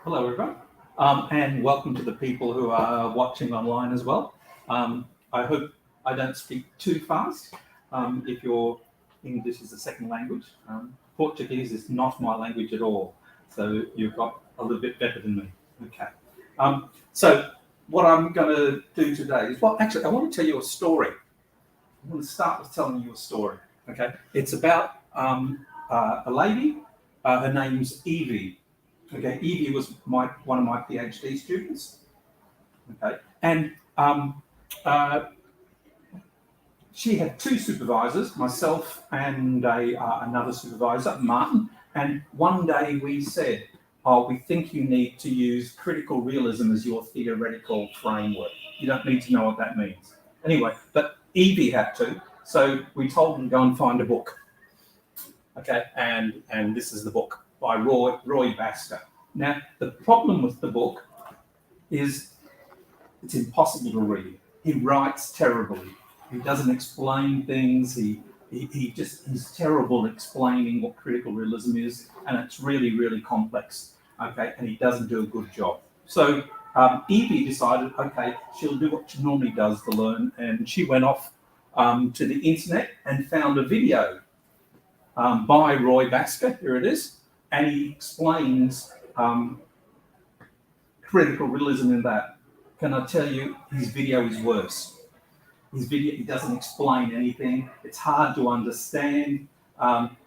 Hello, everyone, and welcome to the people who are watching online as well. I hope I don't speak too fast. If your English is a second language, Portuguese is not my language at all, so you've got a little bit better than me. Okay. So what I'm going to do today is, well, actually, I want to tell you a story. I want to start with telling you a story. Okay. It's about a lady. Her name's Evie. Okay, Evie was one of my PhD students. Okay, and she had two supervisors, myself and another supervisor, Martin. And one day we said, "Oh, we think you need to use critical realism as your theoretical framework. You don't need to know what that means." Anyway, but Evie had to, so we told them to go and find a book. Okay, and this is the book by Roy Basker. Now, the problem with the book is it's impossible to read. He writes terribly. He doesn't explain things. He's terrible at explaining what critical realism is, and it's really, really complex. Okay, and he doesn't do a good job. So Evie decided, okay, she'll do what she normally does to learn, and she went off to the internet and found a video by Roy Basker. Here it is. And he explains critical realism in that. Can I tell you, his video is worse. His video, he doesn't explain anything. It's hard to understand.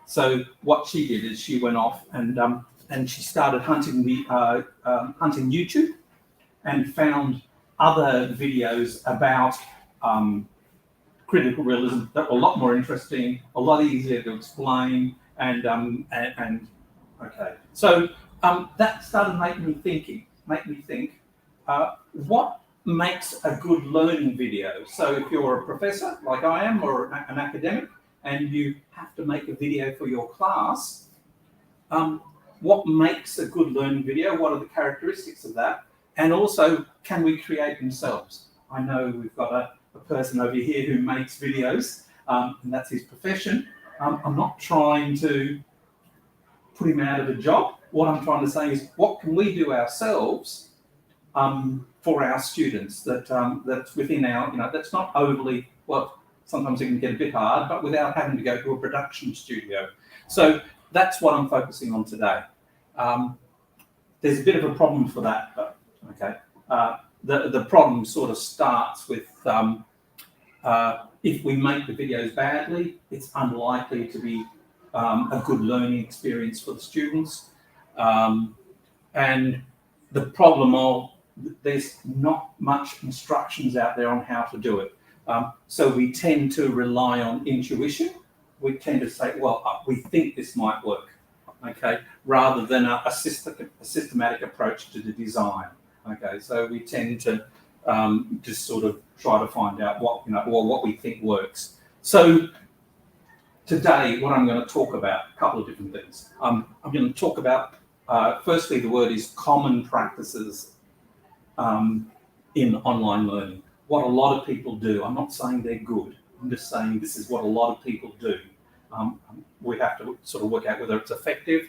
So what she did is she went off and she started hunting YouTube and found other videos about critical realism that were a lot more interesting, a lot easier to explain, and okay, so that started making me think, what makes a good learning video? So if you're a professor, like I am, or an academic, and you have to make a video for your class, what makes a good learning video? What are the characteristics of that? And also, can we create themselves? I know we've got a person over here who makes videos, and that's his profession. I'm not trying to put him out of a job. What I'm trying to say is, what can we do ourselves for our students that's within our, that's not overly, well, sometimes it can get a bit hard, but without having to go to a production studio. So that's what I'm focusing on today. There's a bit of a problem for that, though. Okay, the problem sort of starts with if we make the videos badly, it's unlikely to be a good learning experience for the students. And the problem of there's not much instructions out there on how to do it. So we tend to rely on intuition. We tend to say, well, we think this might work, okay, rather than a systematic approach to the design. Okay, so we tend to just sort of try to find out what we think works. So today, what I'm going to talk about, a couple of different things. I'm going to talk about, firstly, the word is common practices in online learning. What a lot of people do. I'm not saying they're good. I'm just saying this is what a lot of people do. We have to sort of work out whether it's effective.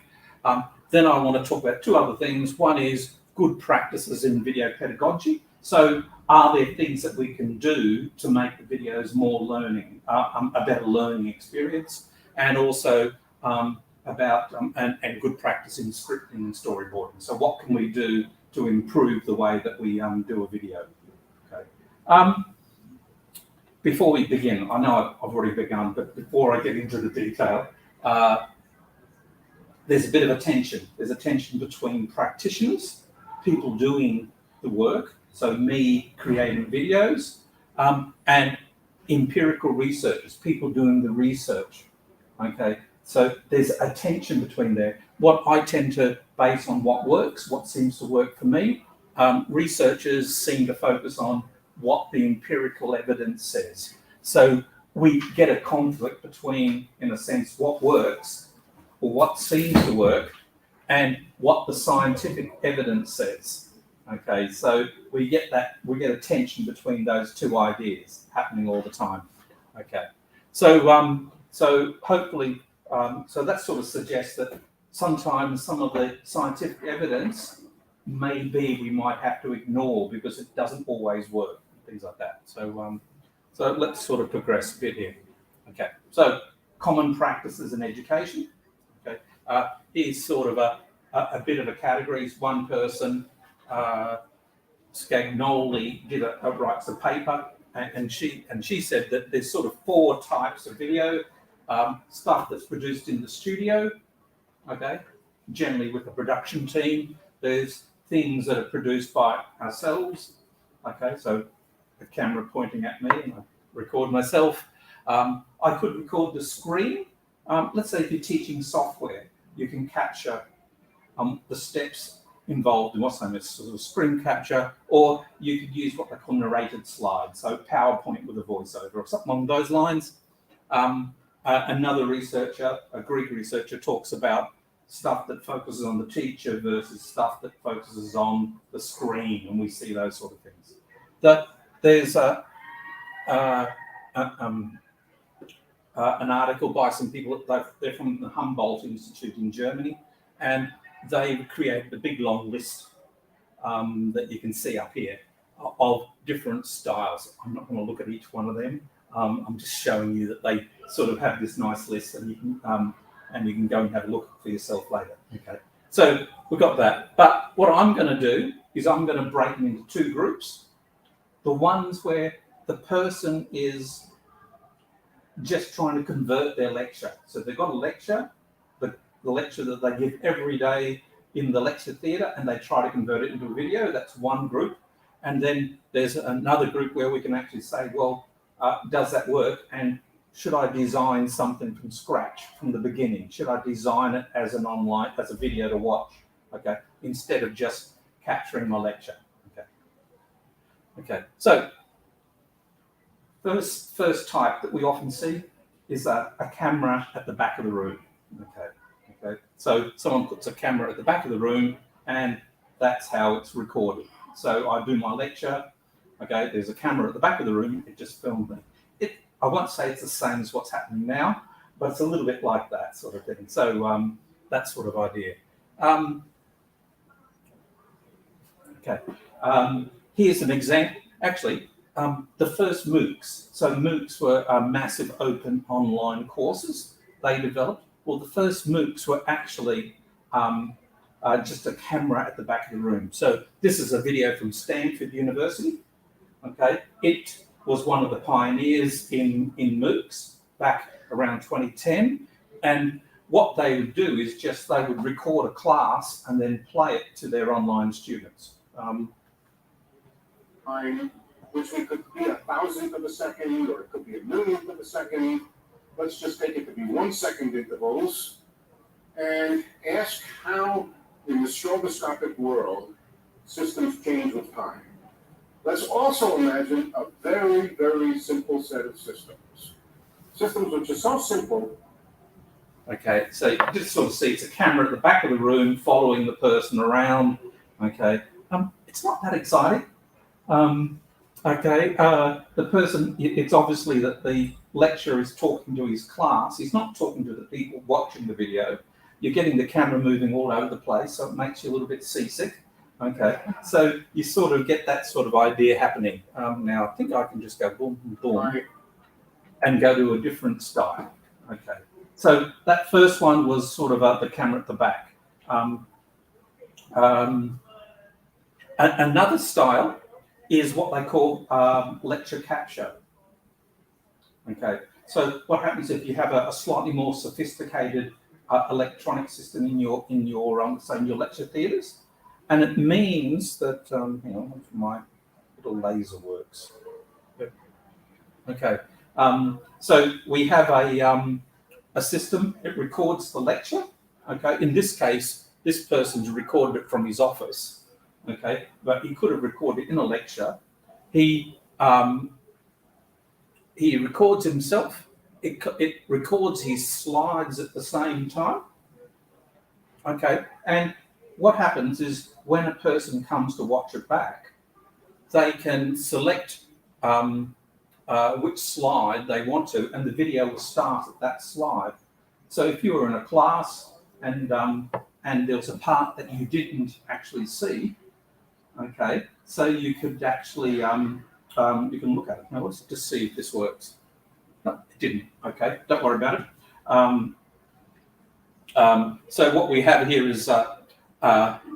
Then I want to talk about two other things. One is good practices in video pedagogy. So are there things that we can do to make the videos more learning, a better learning experience, and also about and good practice in scripting and storyboarding. So what can we do to improve the way that we do a video? Okay. Before we begin, I know I've already begun, but before I get into the detail, there's a bit of a tension. There's a tension between practitioners, people doing the work, so me creating videos, and empirical researchers, people doing the research. Okay, so there's a tension between there. What I tend to base on what works, what seems to work for me. Researchers seem to focus on what the empirical evidence says. So we get a conflict between, in a sense, what works or what seems to work and what the scientific evidence says. Okay, so we get a tension between those two ideas happening all the time. Okay, so hopefully, so that sort of suggests that sometimes some of the scientific evidence maybe we might have to ignore because it doesn't always work, things like that. So, so let's sort of progress a bit here. Okay, so common practices in education. Okay, here's sort of a bit of a categories. One person, Scagnoli, writes a paper, and she said that there's sort of 4 types of video. Stuff that's produced in the studio, okay, generally with a production team. There's things that are produced by ourselves, okay, so the camera pointing at me and I record myself. I could record the screen. Let's say if you're teaching software, you can capture the steps involved in what's known as sort of screen capture, or you could use what they call narrated slides, so PowerPoint with a voiceover or something along those lines. Another researcher, a Greek researcher, talks about stuff that focuses on the teacher versus stuff that focuses on the screen, and we see those sort of things. There's an article by some people, they're from the Humboldt Institute in Germany, and they've created a big long list that you can see up here of different styles. I'm not going to look at each one of them. I'm just showing you that they sort of have this nice list, and you can go and have a look for yourself later. Okay, so we've got that. But what I'm going to do is I'm going to break them into 2 groups. The ones where the person is just trying to convert their lecture. So they've got a lecture, the lecture that they give every day in the lecture theatre, and they try to convert it into a video. That's one group. And then there's another group where we can actually say, well, does that work? And should I design something from scratch from the beginning? Should I design it as an online, as a video to watch? Okay, instead of just capturing my lecture. Okay. Okay. So first type that we often see is a camera at the back of the room. Okay. Okay. So someone puts a camera at the back of the room, and that's how it's recorded. So I do my lecture. Okay, there's a camera at the back of the room. It just filmed me. I won't say it's the same as what's happening now, but it's a little bit like that sort of thing. So that sort of idea. Okay, here's an example. Actually, the first MOOCs. So MOOCs were massive open online courses they developed. Well, the first MOOCs were actually just a camera at the back of the room. So this is a video from Stanford University. Okay, it was one of the pioneers in MOOCs back around 2010. And what they would do is just they would record a class and then play it to their online students. Which could be 1,000th of a second, or it could be 1,000,000th of a second. Let's just take it to be 1 second intervals and ask how in the stroboscopic world systems change with time. Let's also imagine a very, very simple set of systems. Systems which are so simple. Okay, so you just sort of see it's a camera at the back of the room following the person around. Okay, it's not that exciting. Okay, the person, it's obviously that the lecturer is talking to his class. He's not talking to the people watching the video. You're getting the camera moving all over the place, so it makes you a little bit seasick. Okay, so you sort of get that sort of idea happening. Now, I think I can just go boom, boom, boom, and go to a different style. Okay, so that first one was sort of the camera at the back. Another style is what they call lecture capture. Okay, so what happens if you have a slightly more sophisticated electronic system in your say in your lecture theatres, and it means that hang on, my little laser works. Okay, so we have a system. It records the lecture. Okay, in this case, this person's recorded it from his office. Okay, but he could have recorded in a lecture. He records himself. It records his slides at the same time. Okay, and what happens is when a person comes to watch it back, they can select which slide they want to, and the video will start at that slide. So if you were in a class and and there was a part that you didn't actually see, okay, so you could actually, you can look at it. Now let's just see if this works. No, it didn't, okay, don't worry about it. So what we have here is a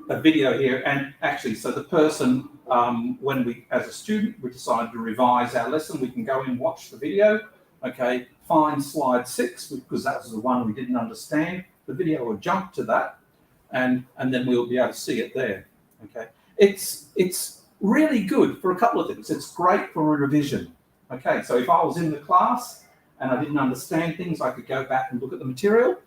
video here, and actually, so the person, when we, as a student, we decide to revise our lesson, we can go and watch the video, okay, find slide 6, because that was the one we didn't understand. The video will jump to that, and then we'll be able to see it there, okay. It's really good for a couple of things. It's great for a revision, okay. So if I was in the class and I didn't understand things, I could go back and look at the material.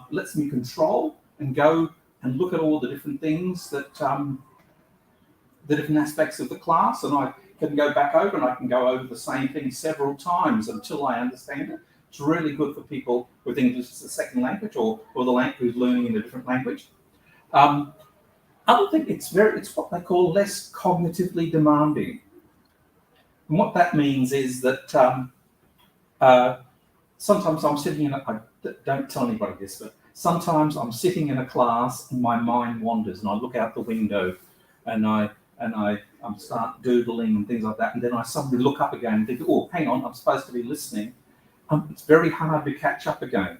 Lets me control and go and look at all the different things that, the different aspects of the class, and I can go back over and I can go over the same thing several times until I understand it. It's really good for people with English as a second language, or the language who's learning in a different language. Other thing, it's what they call less cognitively demanding. And what that means is that sometimes I'm sitting in don't tell anybody this, but sometimes I'm sitting in a class and my mind wanders and I look out the window and I start doodling and things like that, and then I suddenly look up again and think, oh, hang on, I'm supposed to be listening. It's very hard to catch up again.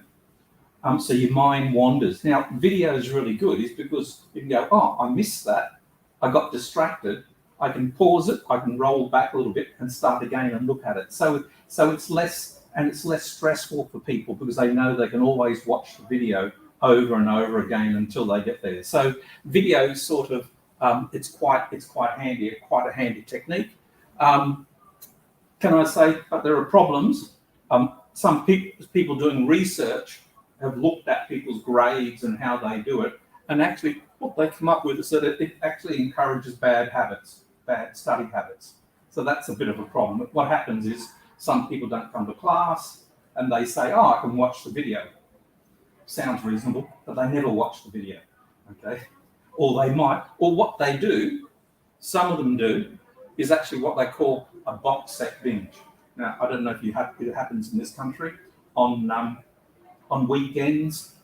So your mind wanders. Now, video is really good, is because you can go, oh, I missed that. I got distracted. I can pause it. I can roll back a little bit and start again and look at it. So it's less, and it's less stressful for people because they know they can always watch the video over and over again until they get there. So video sort of, it's quite handy, quite a handy technique. Can I say, but there are problems. Some people doing research have looked at people's grades and how they do it, and actually what they come up with is that it actually encourages bad habits, bad study habits. So that's a bit of a problem. What happens is some people don't come to class and they say, oh, I can watch the video. Sounds reasonable, but they never watch the video, okay? Or they might, or what they do, some of them do, is actually what they call a box set binge. Now, I don't know if it happens in this country. On weekends,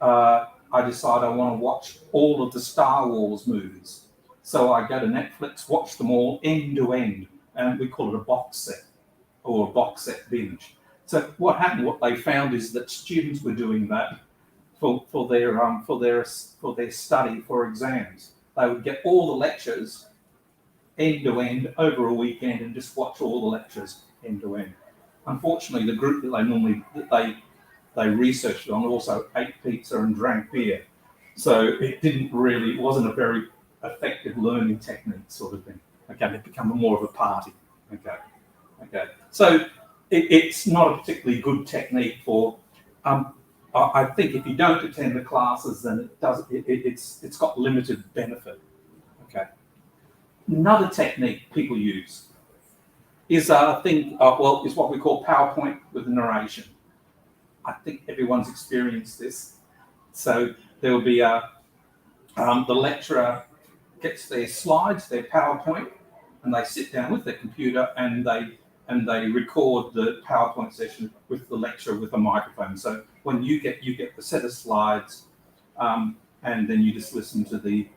I decide I want to watch all of the Star Wars movies. So I go to Netflix, watch them all end to end, and we call it a box set or a box set binge. So what happened, what they found is that students were doing that for their study for exams. They would get all the lectures end to end over a weekend and just watch all the lectures end to end. Unfortunately, the group that they researched on also ate pizza and drank beer. So it wasn't a very effective learning technique sort of thing. Okay, it became more of a party. Okay. So it's not a particularly good technique for, I think if you don't attend the classes, then it's got limited benefit. Okay. Another technique people use is what we call PowerPoint with narration. I think everyone's experienced this. So there will be the lecturer gets their slides, their PowerPoint, and they sit down with their computer and they record the PowerPoint session with the lecturer with a microphone. So when you get the set of slides, and then you just listen to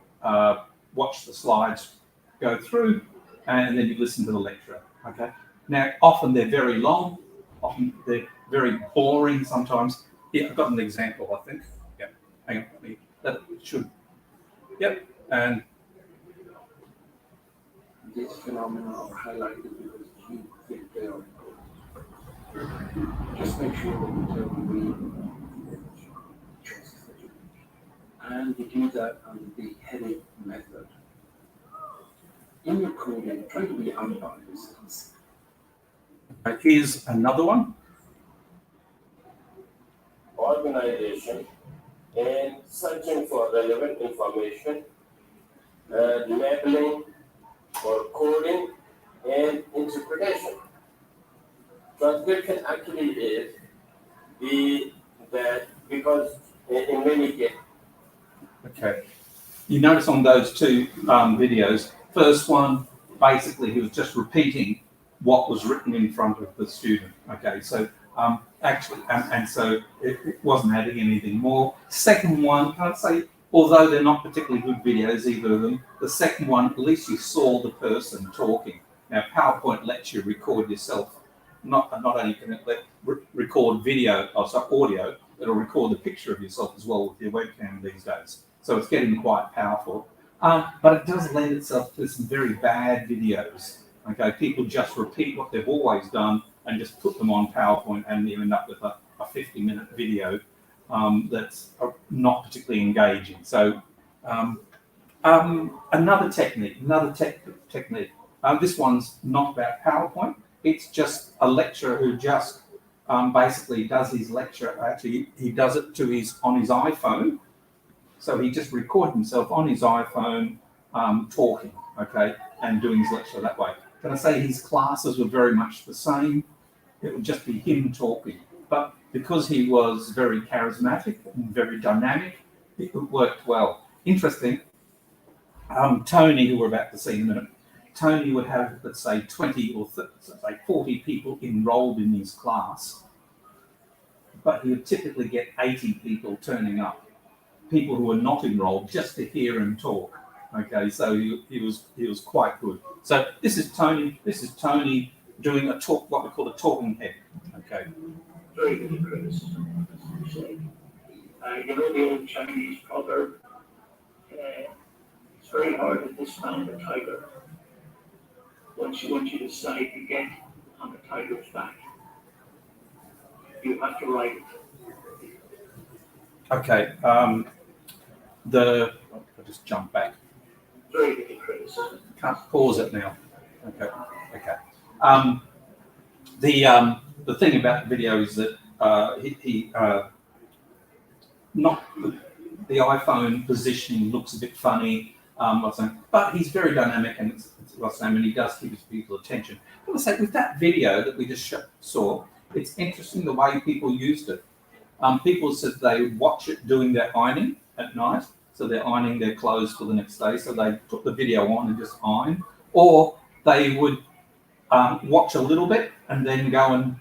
watch the slides go through, and then you listen to the lecturer. Okay. Now, often they're very long, often they're very boring sometimes. Yeah, I've got an example, I think. Yep. Hang on, that should. Yep. And These phenomena are highlighted because you think they are important. Just make sure that you tell me choices that you make. And you do that on the heading method. In your coding, try to be unbiased. Here's another one. Organization and searching for relevant information, labeling for coding and interpretation. Transcription actually is that because in many cases. Okay. You notice on those two videos, first one, basically he was just repeating what was written in front of the student. Okay, so actually, and so it wasn't adding anything more. Second one, I'd say although they're not particularly good videos, either of them, the second one, at least you saw the person talking. Now, PowerPoint lets you record yourself. Not only can it record video, or sorry, audio, it'll record the picture of yourself as well with your webcam these days. So it's getting quite powerful. But it does lend itself to some very bad videos. Okay, people just repeat what they've always done and just put them on PowerPoint, and you end up with a 50-minute video that's not particularly engaging. So another technique, this one's not about PowerPoint. It's just a lecturer who just basically does his lecture. Actually, he does it on his iPhone. So he just records himself on his iPhone talking, okay, and doing his lecture that way. Can I say his classes were very much the same? It would just be him talking. But because he was very charismatic and very dynamic, it worked well. Interesting. Tony, who we're about to see in a minute, Tony would have, let's say, 20 or 40 people enrolled in his class, but he would typically get 80 people turning up, people who were not enrolled, just to hear him talk. Okay, so he was quite good. So this is Tony doing a talk, what we call a talking head. Okay. Very good criticism. You know the old Chinese proverb, it's very hard to dismount a tiger once you decide to get on the tiger's back. You have to ride it. Okay, I'll just jump back. Very good criticism. Can't pause it now. Okay. The thing about the video is that not the iPhone positioning looks a bit funny, but he's very dynamic and he does keep his people's attention. I want to say with that video that we just saw, it's interesting the way people used it. People said they would watch it doing their ironing at night, so they're ironing their clothes for the next day, so they put the video on and just iron, or they would watch a little bit and then go and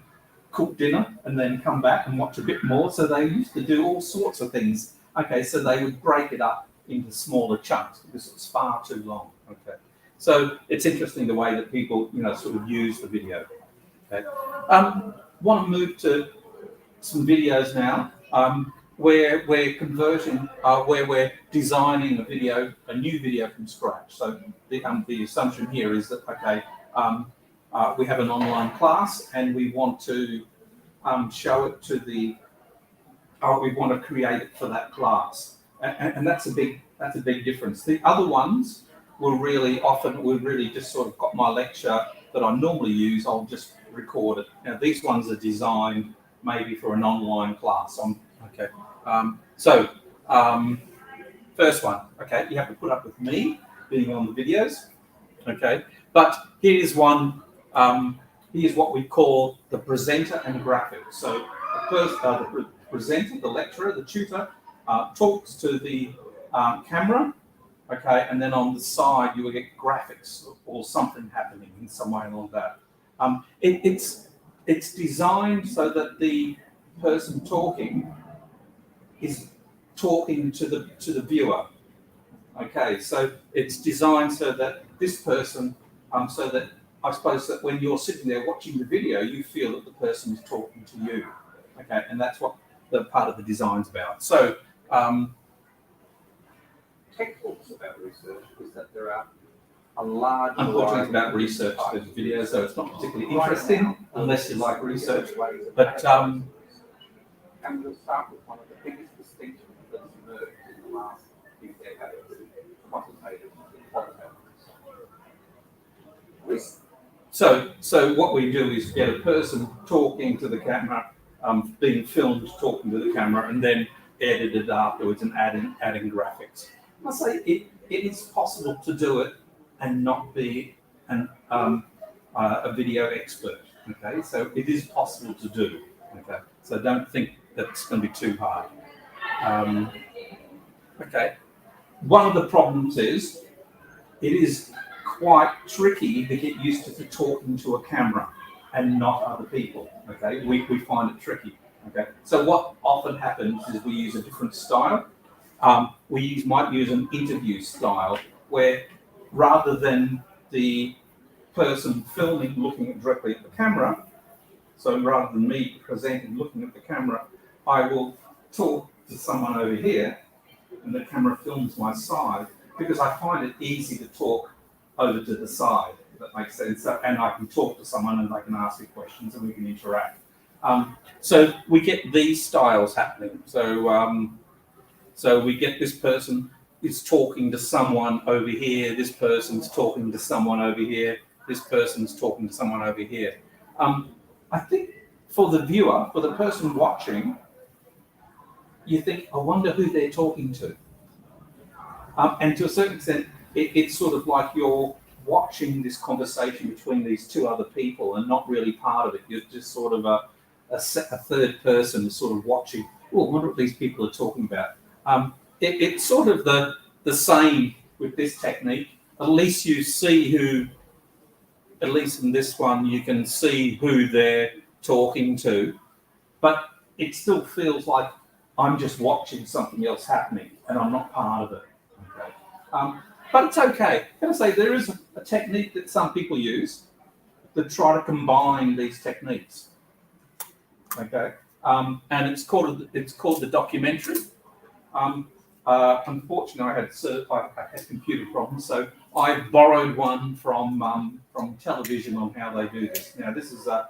cook dinner and then come back and watch a bit more. So they used to do all sorts of things. Okay, so they would break it up into smaller chunks because it was far too long. Okay, so it's interesting the way that people, sort of use the video. Okay, want to move to some videos now where we're converting, where we're designing a new video from scratch. So the assumption here is that we have an online class and we want to show it to we want to create it for that class, and that's a big difference. The other ones will really just sort of got my lecture that I normally use. I'll just record it. Now these ones are designed maybe for an online class. First one. Okay, you have to put up with me being on the videos. Okay, but here's one. Here's what we call the presenter and graphics. So the presenter, the lecturer, the tutor, talks to the camera, okay, and then on the side you will get graphics or something happening in some way along that. It's designed so that the person talking is talking to the viewer. Okay, so it's designed so that this person, so that I suppose that when you're sitting there watching the video, you feel that the person is talking to you. Okay, and that's what the part of the design's about. So, textbooks about research is that there are a large. Unfortunately, it's about research. There's video, so it's not particularly interesting unless you like research. But and we'll start with one of the biggest distinctions that's emerged in the last few decades: quantitative research. So what we do is get a person talking to the camera, being filmed talking to the camera, and then edited afterwards and adding graphics. I say it is possible to do it and not be a video expert. Okay, so it is possible to do. Okay, so don't think that's going to be too hard. Okay, one of the problems is it is quite tricky to get used to talking to a camera and not other people. Okay, we find it tricky. Okay, so what often happens is we use a different style. we might use an interview style where rather than the person filming looking directly at the camera, so rather than me presenting looking at the camera, I will talk to someone over here and the camera films my side, because I find it easy to talk over to the side, if that makes sense. So, and I can talk to someone and they can ask me questions and we can interact. So we get these styles happening. So we get this person is talking to someone over here, this person's talking to someone over here, this person's talking to someone over here. I think for the viewer, for the person watching, you think, I wonder who they're talking to. And to a certain extent, it's sort of like you're watching this conversation between these two other people and not really part of it. You're just sort of a third person sort of watching, oh, I wonder what these people are talking about. It's sort of the same with this technique. At least you see who, at least in this one, you can see who they're talking to, but it still feels like I'm just watching something else happening and I'm not part of it. Okay. But it's okay. Can I say there is a technique that some people use that try to combine these techniques. Okay, and it's called the documentary. Unfortunately, I had computer problems, so I borrowed one from television on how they do this. Now, this is a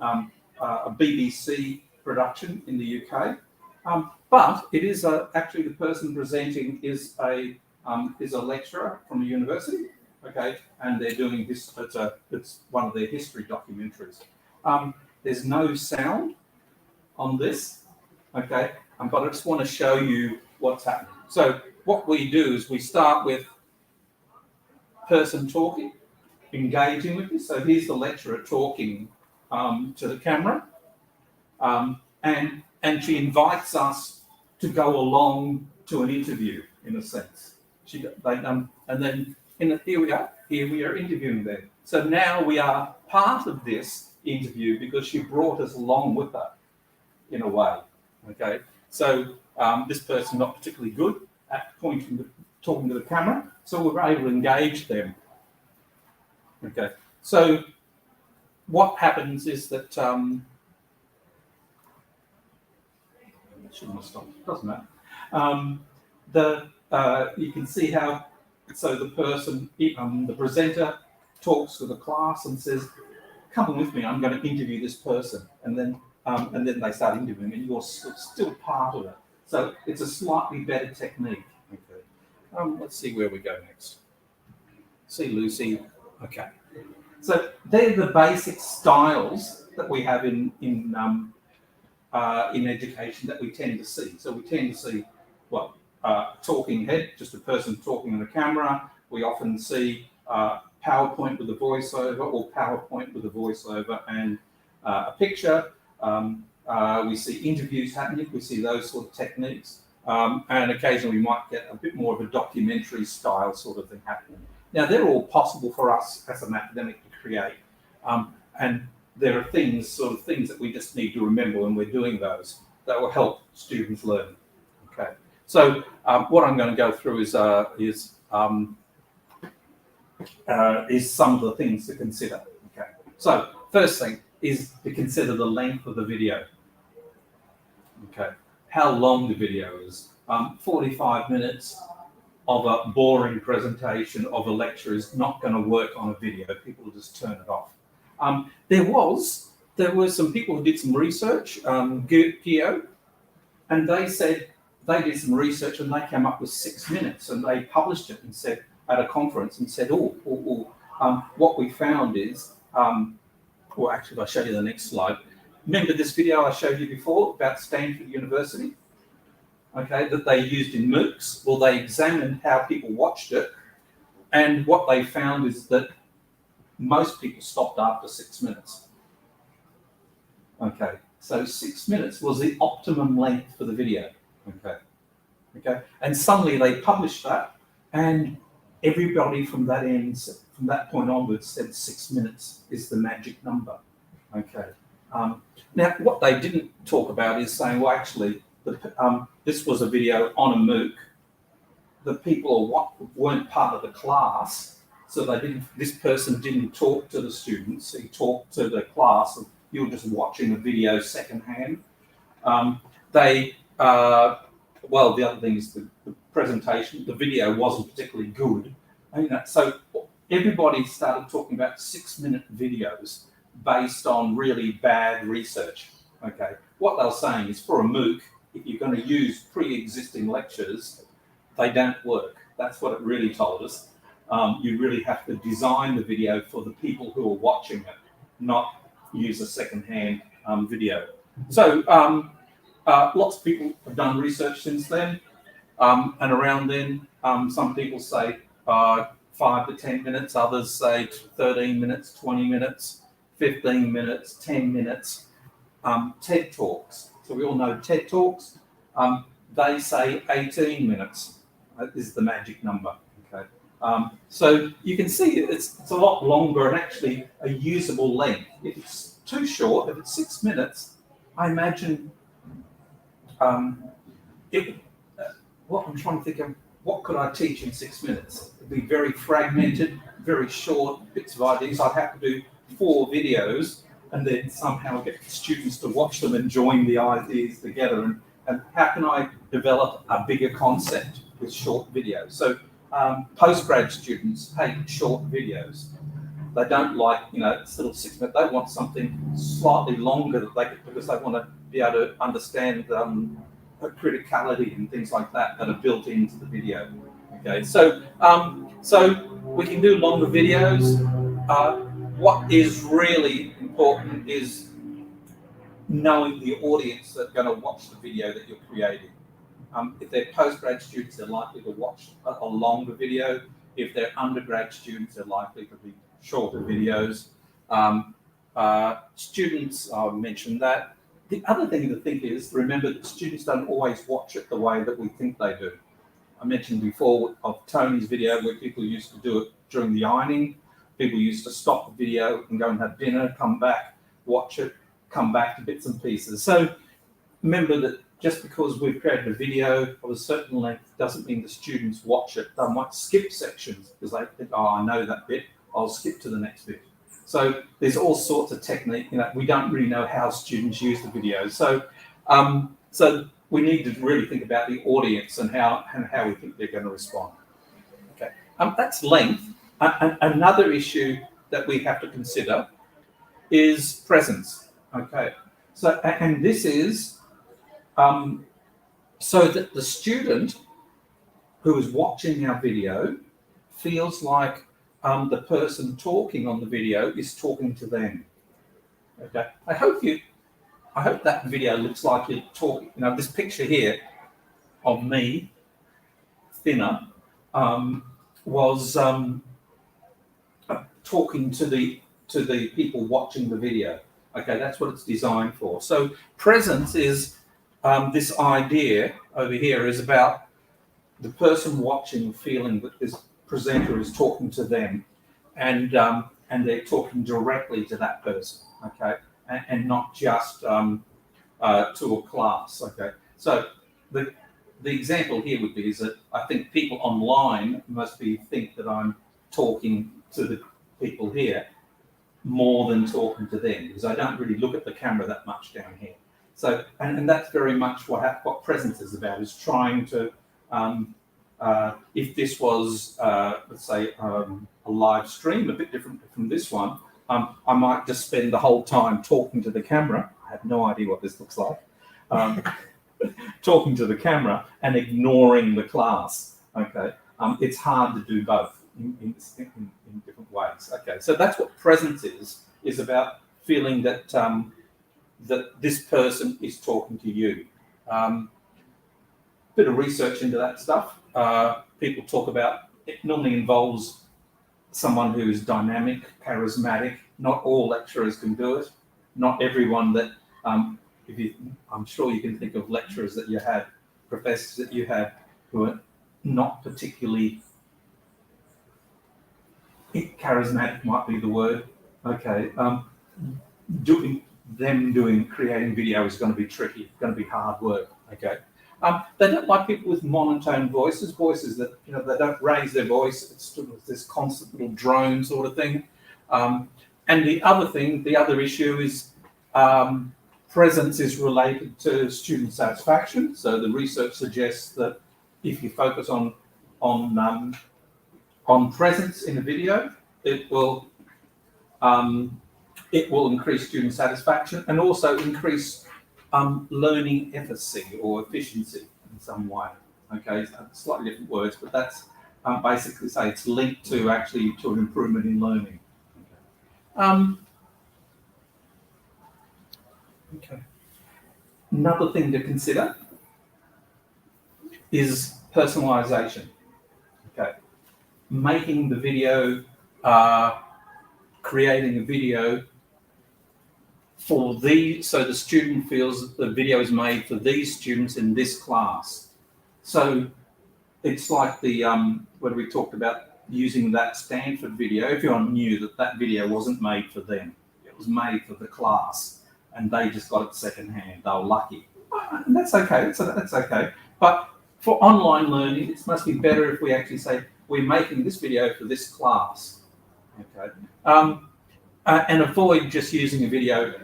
BBC production in the UK, but it is actually the person presenting is a lecturer from a university. Okay, and they're doing this. It's one of their history documentaries. There's no sound on this. Okay, but I just want to show you what's happening. So what we do is we start with person talking, engaging with this. So here's the lecturer talking to the camera, and she invites us to go along to an interview in a sense. And then here we are interviewing them. So now we are part of this interview because she brought us along with her in a way. Okay, so this person's not particularly good at talking to the camera, so we're able to engage them. Okay, so what happens is that shouldn't have stopped. Doesn't matter. You can see how. So the person, the presenter, talks to the class and says, "Come with me. I'm going to interview this person," and then they start interviewing, and you're still part of it. So it's a slightly better technique. Okay. Let's see where we go next. See Lucy. Okay. So they're the basic styles that we have in education that we tend to see. So we tend to see talking head, just a person talking on a camera. We often see PowerPoint with a voiceover, or PowerPoint with a voiceover and a picture. We see interviews happening. We see those sort of techniques. And occasionally we might get a bit more of a documentary style sort of thing happening. Now, they're all possible for us as an academic to create. And there are things that we just need to remember when we're doing those that will help students learn. Okay. So what I'm going to go through is some of the things to consider. Okay. So first thing is to consider the length of the video. Okay. How long the video is. 45 minutes of a boring presentation of a lecture is not going to work on a video. People will just turn it off. There were some people who did some research, Geo, and they said they did some research and they came up with 6 minutes, and they published it and said at a conference and said, what we found is, well, actually, I'll show you the next slide. Remember this video I showed you before about Stanford University? Okay, that they used in MOOCs. Well, they examined how people watched it, and what they found is that most people stopped after 6 minutes. Okay, so 6 minutes was the optimum length for the video. Okay, and suddenly they published that, and everybody from that point onwards said 6 minutes is the magic number. Okay. Now, what they didn't talk about is saying, well, actually, this was a video on a MOOC. The people weren't part of the class, so this person didn't talk to the students, he talked to the class, and you were just watching a video secondhand. Well, the other thing is the presentation, the video wasn't particularly good. So everybody started talking about 6-minute videos based on really bad research. Okay, what they were saying is for a MOOC, if you're going to use pre-existing lectures, they don't work. That's what it really told us. You really have to design the video for the people who are watching it, not use a second-hand video. So lots of people have done research since then, and around then, some people say 5 to 10 minutes, others say 13 minutes, 20 minutes, 15 minutes, 10 minutes. TED Talks. So we all know TED Talks. They say 18 minutes is the magic number. Okay. So you can see it's a lot longer and actually a usable length. If it's too short, if it's 6 minutes, I imagine what I'm trying to think of, what could I teach in 6 minutes? It'd be very fragmented, very short bits of ideas. I'd have to do 4 videos and then somehow get students to watch them and join the ideas together. And how can I develop a bigger concept with short videos? So postgrad students hate short videos. They don't like, it's little 6 minutes. They want something slightly longer because they want to be able to understand criticality and things like that are built into the video. Okay, so we can do longer videos. What is really important is knowing the audience that's going to watch the video that you're creating. If they're postgrad students, they're likely to watch a longer video. If they're undergrad students, they're likely to be shorter videos. Students, I mentioned that. The other thing to think is, remember that students don't always watch it the way that we think they do. I mentioned before of Tony's video where people used to do it during the ironing. People used to stop the video and go and have dinner, come back, watch it, come back to bits and pieces. So remember that just because we've created a video of a certain length doesn't mean the students watch it. They might skip sections because they think, oh, I know that bit, I'll skip to the next bit. So there's all sorts of technique. We don't really know how students use the videos. So we need to really think about the audience and how we think they're going to respond. Okay, that's length. Another issue that we have to consider is presence. Okay, so and this is so that the student who is watching our video feels like the person talking on the video is talking to them. Okay, I hope that video looks like you're talking. This picture here of me, thinner, was talking to the people watching the video. Okay, that's what it's designed for. So presence is this idea over here is about the person watching feeling that this presenter is talking to them, and they're talking directly to that person. Okay, and not just to a class. Okay, so the example here would be is that I think people online must think that I'm talking to the people here more than talking to them, because I don't really look at the camera that much down here. So and that's very much what presence is about, is trying to if this was let's say a live stream, a bit different from this one, I might just spend the whole time talking to the camera. I have no idea what this looks like. Talking to the camera and ignoring the class. Okay, it's hard to do both in different ways. Okay, so that's what presence is about, feeling that that this person is talking to you. Bit of research into that stuff. People talk about it normally involves someone who is dynamic, charismatic. Not all lecturers can do it. Not everyone that I'm sure you can think of lecturers that you had, professors that you had who are not particularly charismatic, might be the word. Okay, creating video is going to be tricky. It's going to be hard work. Okay. They don't like people with monotone voices that, they don't raise their voice. It's sort of this constant little drone sort of thing. And the other issue is presence is related to student satisfaction. So the research suggests that if you focus on presence in a video, it will increase student satisfaction and also increase learning efficacy or efficiency in some way. Okay, so slightly different words, but that's basically say it's linked to an improvement in learning. Okay. Another thing to consider is personalization. Okay, making the video, creating a video so the student feels that the video is made for these students in this class. So it's like when we talked about using that Stanford video. Everyone knew that video wasn't made for them. It was made for the class, and they just got it secondhand. They were lucky. And that's okay. That's okay. But for online learning, it must be better if we actually say, we're making this video for this class. Okay. And avoid just using a video,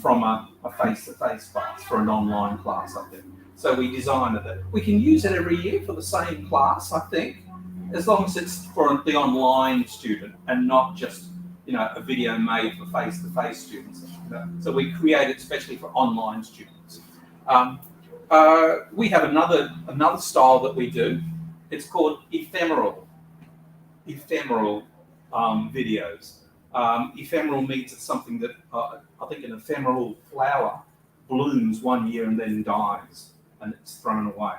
from a face-to-face class for an online class, I think. So we designed it. We can use it every year for the same class, I think, as long as it's for the online student and not just, a video made for face-to-face students. So we create it especially for online students. We have another style that we do. It's called ephemeral videos. Ephemeral means it's something that I think an ephemeral flower blooms one year and then dies and it's thrown away.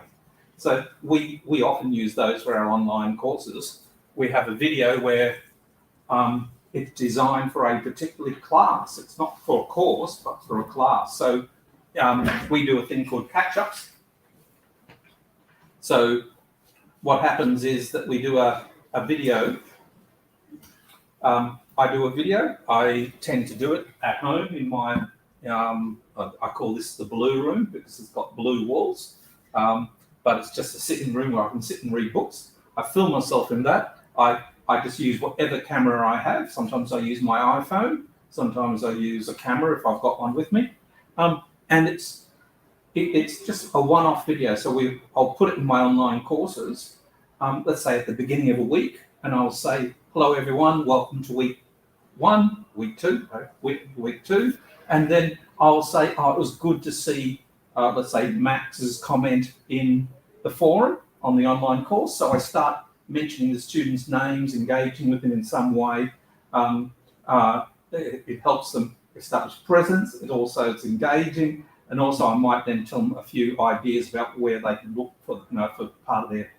So we often use those for our online courses. We have a video where it's designed for a particular class. It's not for a course, but for a class. So we do a thing called catch-ups. So what happens is that we do a video. I do a video. I tend to do it at home in my, I call this the blue room because it's got blue walls, but it's just a sitting room where I can sit and read books. I film myself in that. I just use whatever camera I have. Sometimes I use my iPhone. Sometimes I use a camera if I've got one with me. And it's just a one-off video. So I'll put it in my online courses, let's say at the beginning of a week, and I'll say, hello everyone, welcome to week 1, week 2, week 2. And then I'll say, it was good to see, let's say Max's comment in the forum on the online course. So I start mentioning the students' names, engaging with them in some way. It helps them establish presence. It's engaging. And also I might then tell them a few ideas about where they can look for, for part of their,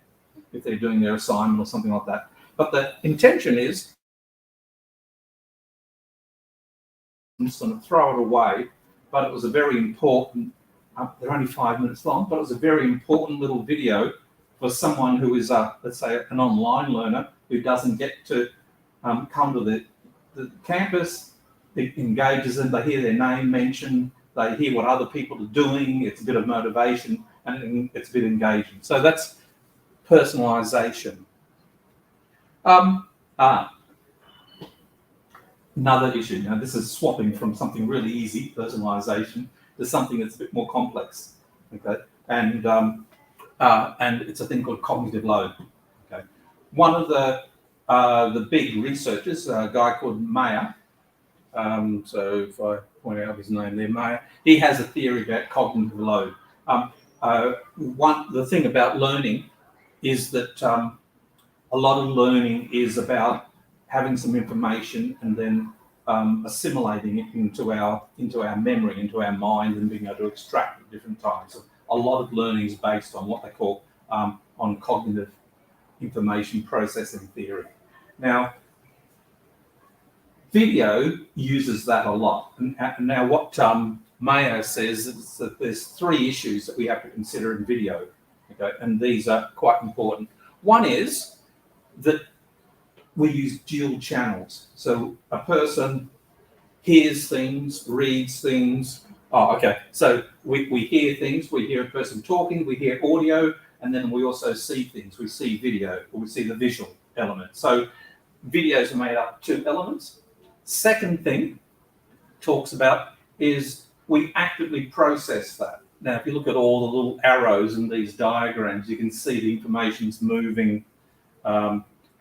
if they're doing their assignment or something like that. But the intention is, I'm just going to throw it away, but it was a very important, they're only 5 minutes long, but it was a very important little video for someone who is, let's say, an online learner who doesn't get to come to the campus. It engages them, they hear their name mentioned, they hear what other people are doing, it's a bit of motivation, and it's a bit engaging. So that's personalization. Another issue. Now, this is swapping from something really easy, personalization, to something that's a bit more complex. Okay, and it's a thing called cognitive load. Okay, one of the big researchers, a guy called Mayer. So if I point out his name there, Mayer, he has a theory about cognitive load. The thing about learning is that a lot of learning is about having some information and then assimilating it into our memory, into our mind, and being able to extract at different times. So a lot of learning is based on what they call on cognitive information processing theory. Now, video uses that a lot. And now what Mayo says is that there's 3 issues that we have to consider in video, okay? And these are quite important. One is that we use dual channels. So a person hears things, reads things, Oh, okay. So we hear things, we hear a person talking, we hear audio, and then we also see things. We see video, or we see the visual element. So videos are made up of two elements. Second thing talks about is we actively process that. Now, if you look at all the little arrows in these diagrams, you can see the information's moving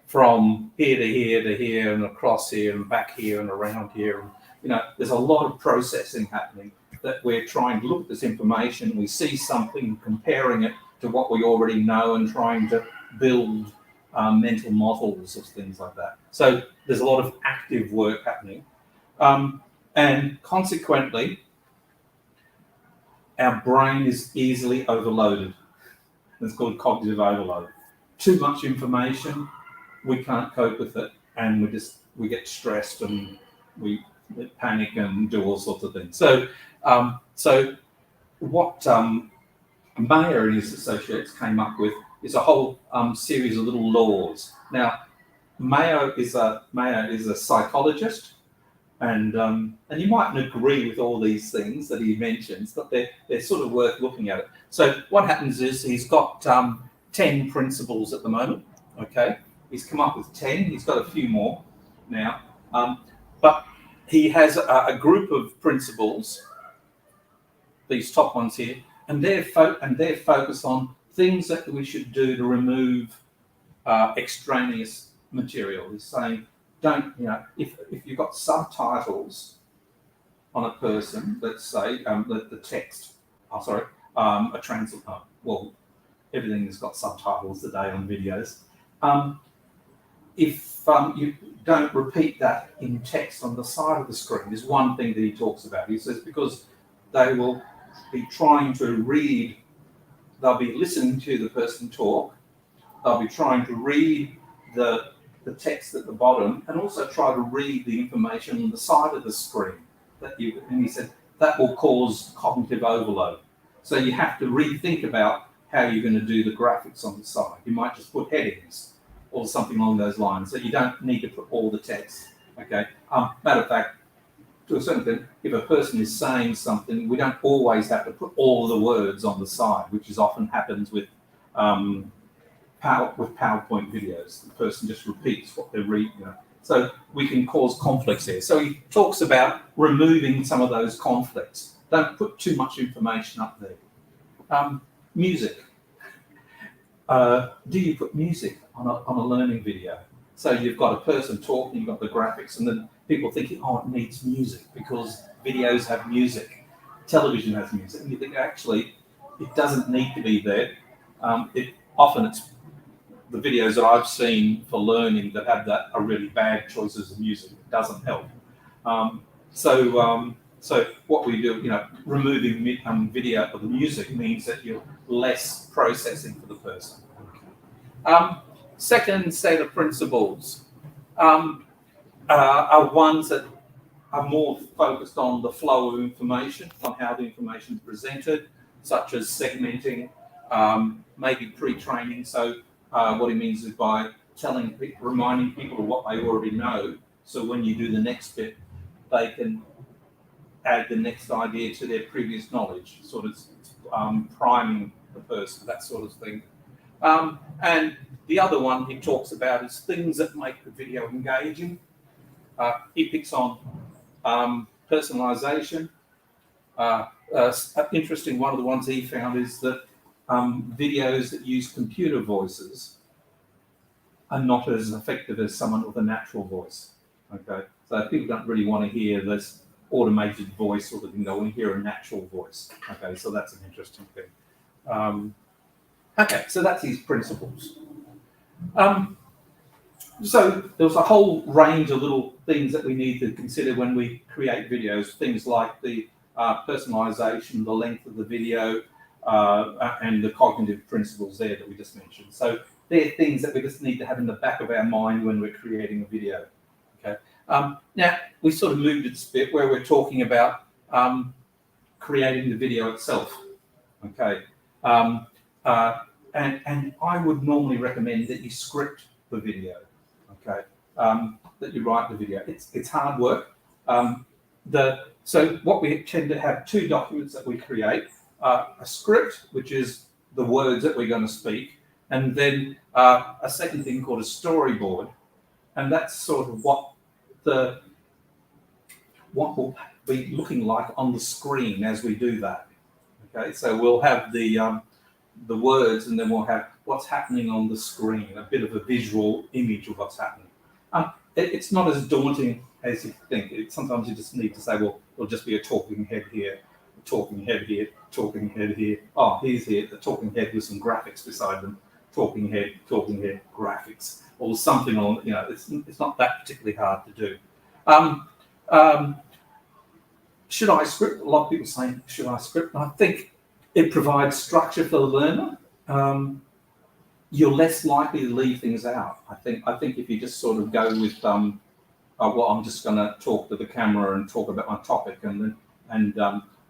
from here to here to here and across here and back here and around here. And, you know, there's a lot of processing happening that we're trying to look at this information. We see something, comparing it to what we already know and trying to build mental models of things like that. So there's a lot of active work happening. And consequently, our brain is easily overloaded. It's called cognitive overload. Too much information, we can't cope with it, and we get stressed and we panic and do all sorts of things. So, what Mayer and his associates came up with is a whole series of little laws. Now, Mayer is a psychologist. And you mightn't agree with all these things that he mentions, but they're sort of worth looking at it. So what happens is he's got 10 principles at the moment. Okay, he's come up with 10. He's got a few more now, but he has a group of principles, these top ones here, and they're focused on things that we should do to remove extraneous material. He's saying, don't, you know, if you've got subtitles on a person, let's say the text, a translate, well, everything has got subtitles today on videos. If you don't repeat that in text on the side of the screen, is one thing that he talks about. He says because they will be trying to read, they'll be listening to the person talk, they'll be trying to read the text at the bottom, and also try to read the information on the side of the screen. And he said that will cause cognitive overload. So you have to rethink about how you're going to do the graphics on the side. You might just put headings or something along those lines. So you don't need to put all the text. Okay. Matter of fact, to a certain extent, if a person is saying something, we don't always have to put all the words on the side, which is often happens with PowerPoint videos. The person just repeats what they're reading. You know. So we can cause conflicts here. So he talks about removing some of those conflicts. Don't put too much information up there. Music. Do you put music on a learning video? So you've got a person talking, you've got the graphics, and then people thinking, oh, it needs music because videos have music, television has music. And you think, actually, it doesn't need to be there. Often it's the videos that I've seen for learning that have that are really bad choices of music. It doesn't help. So what we do, you know, removing video of the music means that you're less processing for the person. Second set of principles are ones that are more focused on the flow of information, on how the information is presented, such as segmenting, maybe pre-training. So what he means is by reminding people of what they already know. So when you do the next bit, they can add the next idea to their previous knowledge, sort of priming the person, that sort of thing. And the other one he talks about is things that make the video engaging. He picks on personalization. Interesting, one of the ones he found is that videos that use computer voices are not as effective as someone with a natural voice. Okay, so people don't really want to hear this automated voice or they want to hear a natural voice. Okay, so that's an interesting thing. Okay, so that's his principles. So there's a whole range of little things that we need to consider when we create videos, things like the personalization, the length of the video, and the cognitive principles there that we just mentioned. So they're things that we just need to have in the back of our mind when we're creating a video. Okay. Now we sort of moved to this bit where we're talking about creating the video itself. Okay. And I would normally recommend that you script the video. Okay. That you write the video. It's hard work. The So what we tend to have two documents that we create, a script, which is the words that we're going to speak, and then a second thing called a storyboard. And that's sort of what will be looking like on the screen as we do that. Okay, so we'll have the words, and then we'll have what's happening on the screen, a bit of a visual image of what's happening. It's not as daunting as you think. Sometimes you just need to say, well, there'll just be a talking head here, a talking head here, talking head here. Oh, here's here, the talking head with some graphics beside them. Talking head, graphics, or something on. You know, it's not that particularly hard to do. Should I script? A lot of people say, should I script? I think it provides structure for the learner. You're less likely to leave things out. I think if you just sort of go with, well, I'm just going to talk to the camera and talk about my topic,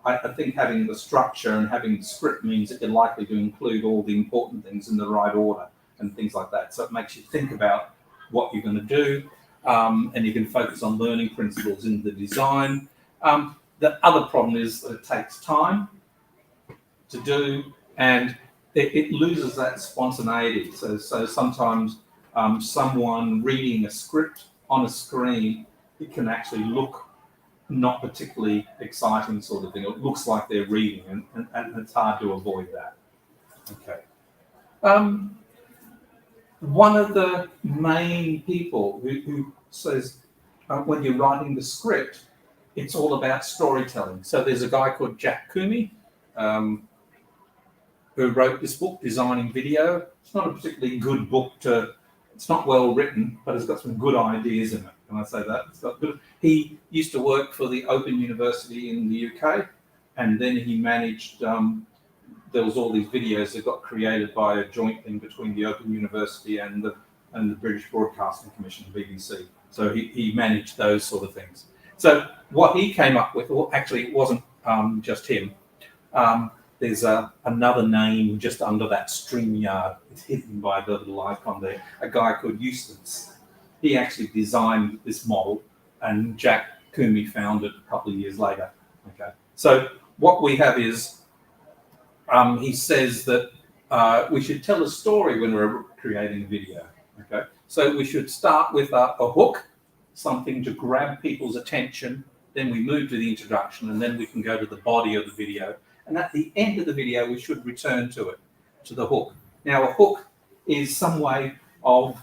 I think having the structure and having the script means that you're likely to include all the important things in the right order and things like that. So it makes you think about what you're going to do, and you can focus on learning principles in the design. The other problem is that it takes time to do, and it loses that spontaneity. So sometimes someone reading a script on a screen, it can actually look not particularly exciting sort of thing. It looks like they're reading, and it's hard to avoid that. Okay. One of the main people who says when you're writing the script, it's all about storytelling. So there's a guy called Jack Kumi who wrote this book, Designing Video. It's not a particularly good book it's not well written, but it's got some good ideas in it. Can I say that? It's got good. He used to work for the Open University in the UK, and then he managed, there was all these videos that got created by a joint thing between the Open University and the British Broadcasting Commission, BBC. So he managed those sort of things. So what he came up with, well, actually it wasn't just him. There's another name just under that StreamYard. It's hidden by the little icon there. A guy called Eustace. He actually designed this model, and Jack Kumi found it a couple of years later. Okay. So what we have is, he says that we should tell a story when we're creating a video. Okay. So we should start with a hook, something to grab people's attention. Then we move to the introduction, and then we can go to the body of the video. And at the end of the video, we should return to it, to the hook. Now, a hook is some way of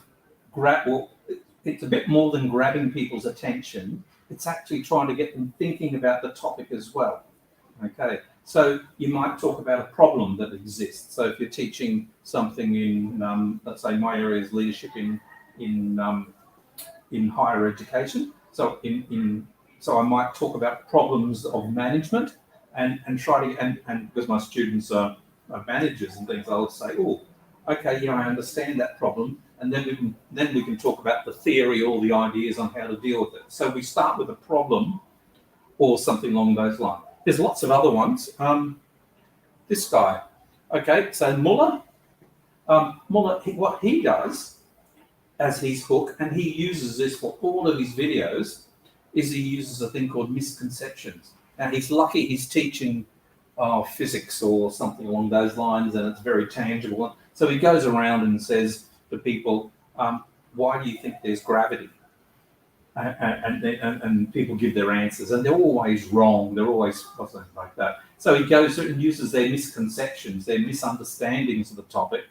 it's a bit more than grabbing people's attention. It's actually trying to get them thinking about the topic as well. Okay, so you might talk about a problem that exists. So if you're teaching something in, let's say my area is leadership in higher education. So so I might talk about problems of management. And try to and because my students are managers and things, I would say, oh, okay, I understand that problem, and then we can talk about the theory or the ideas on how to deal with it. So we start with a problem or something along those lines. There's lots of other ones. This guy, okay, so Muller, what he does as his hook, and he uses this for all of his videos, is he uses a thing called misconceptions. And he's lucky he's teaching physics or something along those lines, and it's very tangible. So he goes around and says to people, why do you think there's gravity? And people give their answers, and they're always wrong. They're always something like that. So he goes and uses their misconceptions, their misunderstandings of the topic,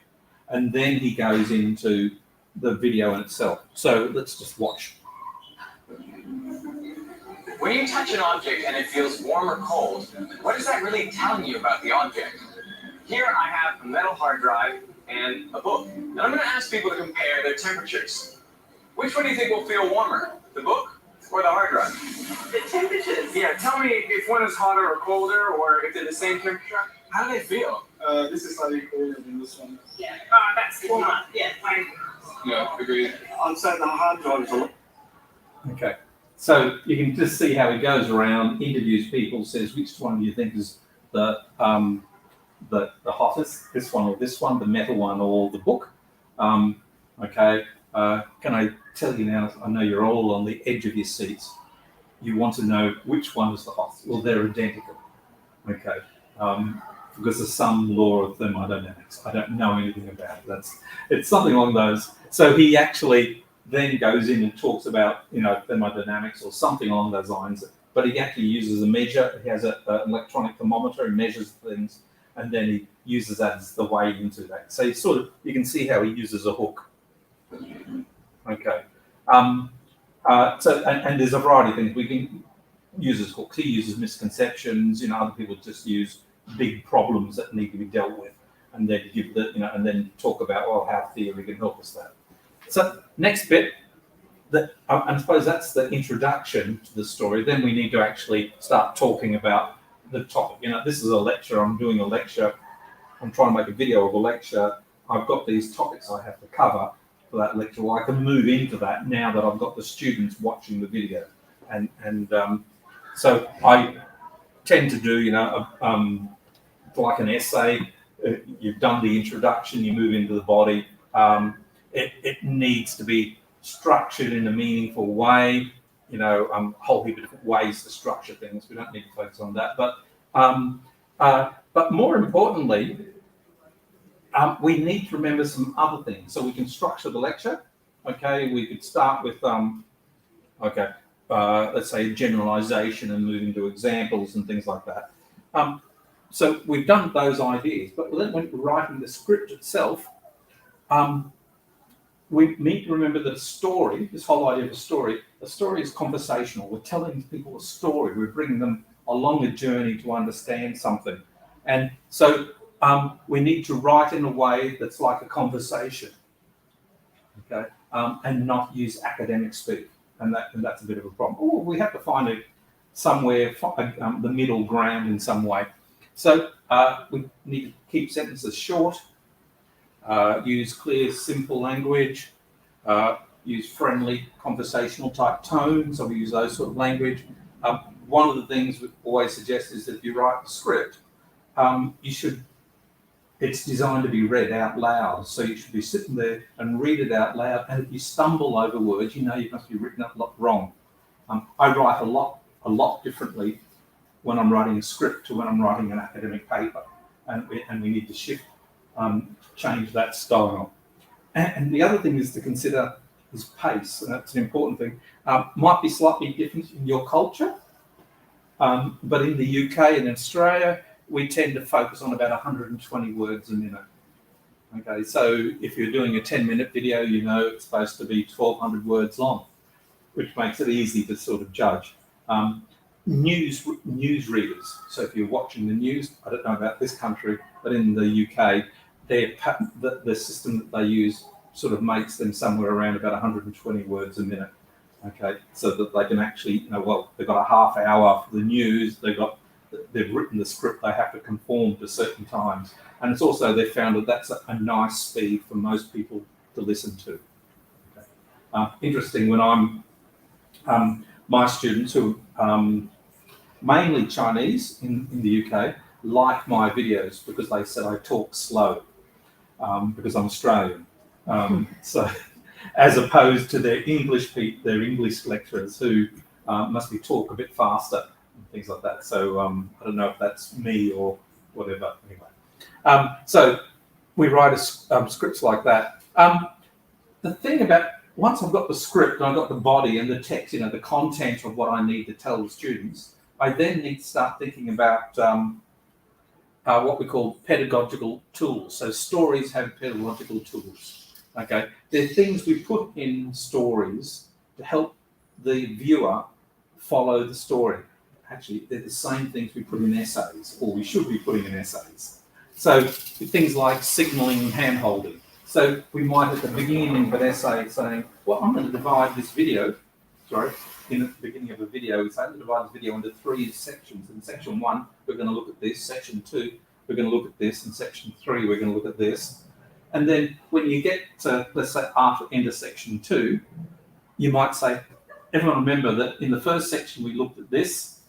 and then he goes into the video in itself. So let's just watch. When you touch an object and it feels warm or cold, what is that really telling you about the object? Here I have a metal hard drive and a book. And I'm going to ask people to compare their temperatures. Which one do you think will feel warmer, the book or the hard drive? The temperatures. Yeah, tell me if one is hotter or colder, or if they're the same temperature. How do they feel? This is slightly colder than this one. Yeah. That's warmer. Yeah. Yeah, agreed. I'd say the hard drive is a lot. Okay. So you can just see how he goes around, interviews people, says which one do you think is the hottest, this one or this one, the metal one or the book. Okay, can I tell you now, I know you're all on the edge of your seats. you want to know which one is the hottest. Well, they're identical, okay? Because there's some law of thermodynamics. I don't know anything about it. It's something along those. So he actually then goes in and talks about, you know, thermodynamics or something along those lines. But he actually uses a measure. He has an electronic thermometer. He measures things, and then he uses that as the way into that. So you can see how he uses a hook. Okay. And there's a variety of things we can use as hooks. He uses misconceptions. You know, other people just use big problems that need to be dealt with, and then give the, you know, and then talk about, well, how theory can help us that. So next bit, I suppose that's the introduction to the story. Then we need to actually start talking about the topic. You know, this is a lecture. I'm doing a lecture. I'm trying to make a video of a lecture. I've got these topics I have to cover for that lecture. Well, I can move into that now that I've got the students watching the video, and so I tend to do, you know, like an essay. You've done the introduction, you move into the body. It needs to be structured in a meaningful way. You know, a whole heap of different ways to structure things. We don't need to focus on that. But more importantly, we need to remember some other things. So we can structure the lecture. Okay, we could start with let's say generalization and move into examples and things like that. So we've done those ideas, but then when we're writing the script itself, we need to remember that a story, this whole idea of a story is conversational. We're telling people a story. We're bringing them along a journey to understand something. And so we need to write in a way that's like a conversation, okay, and not use academic speak. And that's a bit of a problem. Oh, we have to find it somewhere, the middle ground in some way. So we need to keep sentences short, use clear, simple language, use friendly conversational type tone. So we use those sort of language. One of the things we always suggest is that if you write the script, it's designed to be read out loud. So you should be sitting there and read it out loud. And if you stumble over words, you know you must be written up a lot wrong. I write a lot differently when I'm writing a script to when I'm writing an academic paper. And we need to change that style. And the other thing is to consider is pace. And that's an important thing. Might be slightly different in your culture, but in the UK and Australia, we tend to focus on about 120 words a minute. Okay, so if you're doing a 10-minute video, you know it's supposed to be 1,200 words long, which makes it easy to sort of judge. News readers. So if you're watching the news, I don't know about this country, but in the UK, the system that they use sort of makes them somewhere around about 120 words a minute. Okay, so that they can actually, you know, well, they've got a half hour for the news. They've written the script. They have to conform to certain times, and it's also they've found that that's a nice speed for most people to listen to. Okay. Interesting when my students who mainly Chinese in the UK like my videos because they said I talk slow because I'm Australian. So as opposed to their English lecturers who must be talk a bit faster and things like that. So I don't know if that's me or whatever. Anyway, so we write scripts like that. The thing about once I've got the script and I've got the body and the text, you know, the content of what I need to tell the students, I then need to start thinking about what we call pedagogical tools. So stories have pedagogical tools. Okay, they're things we put in stories to help the viewer follow the story. Actually, they're the same things we put in essays, or we should be putting in essays. So things like signaling and hand-holding. So we might at the beginning of an essay saying, well, I'm going to divide this video, in the beginning of a video, we say, I'm going to divide this video into 3 sections. In section 1, we're going to look at this. Section 2, we're going to look at this. In section 3, we're going to look at this. And then when you get to, let's say, after end of section 2, you might say, everyone remember that in the first section we looked at this,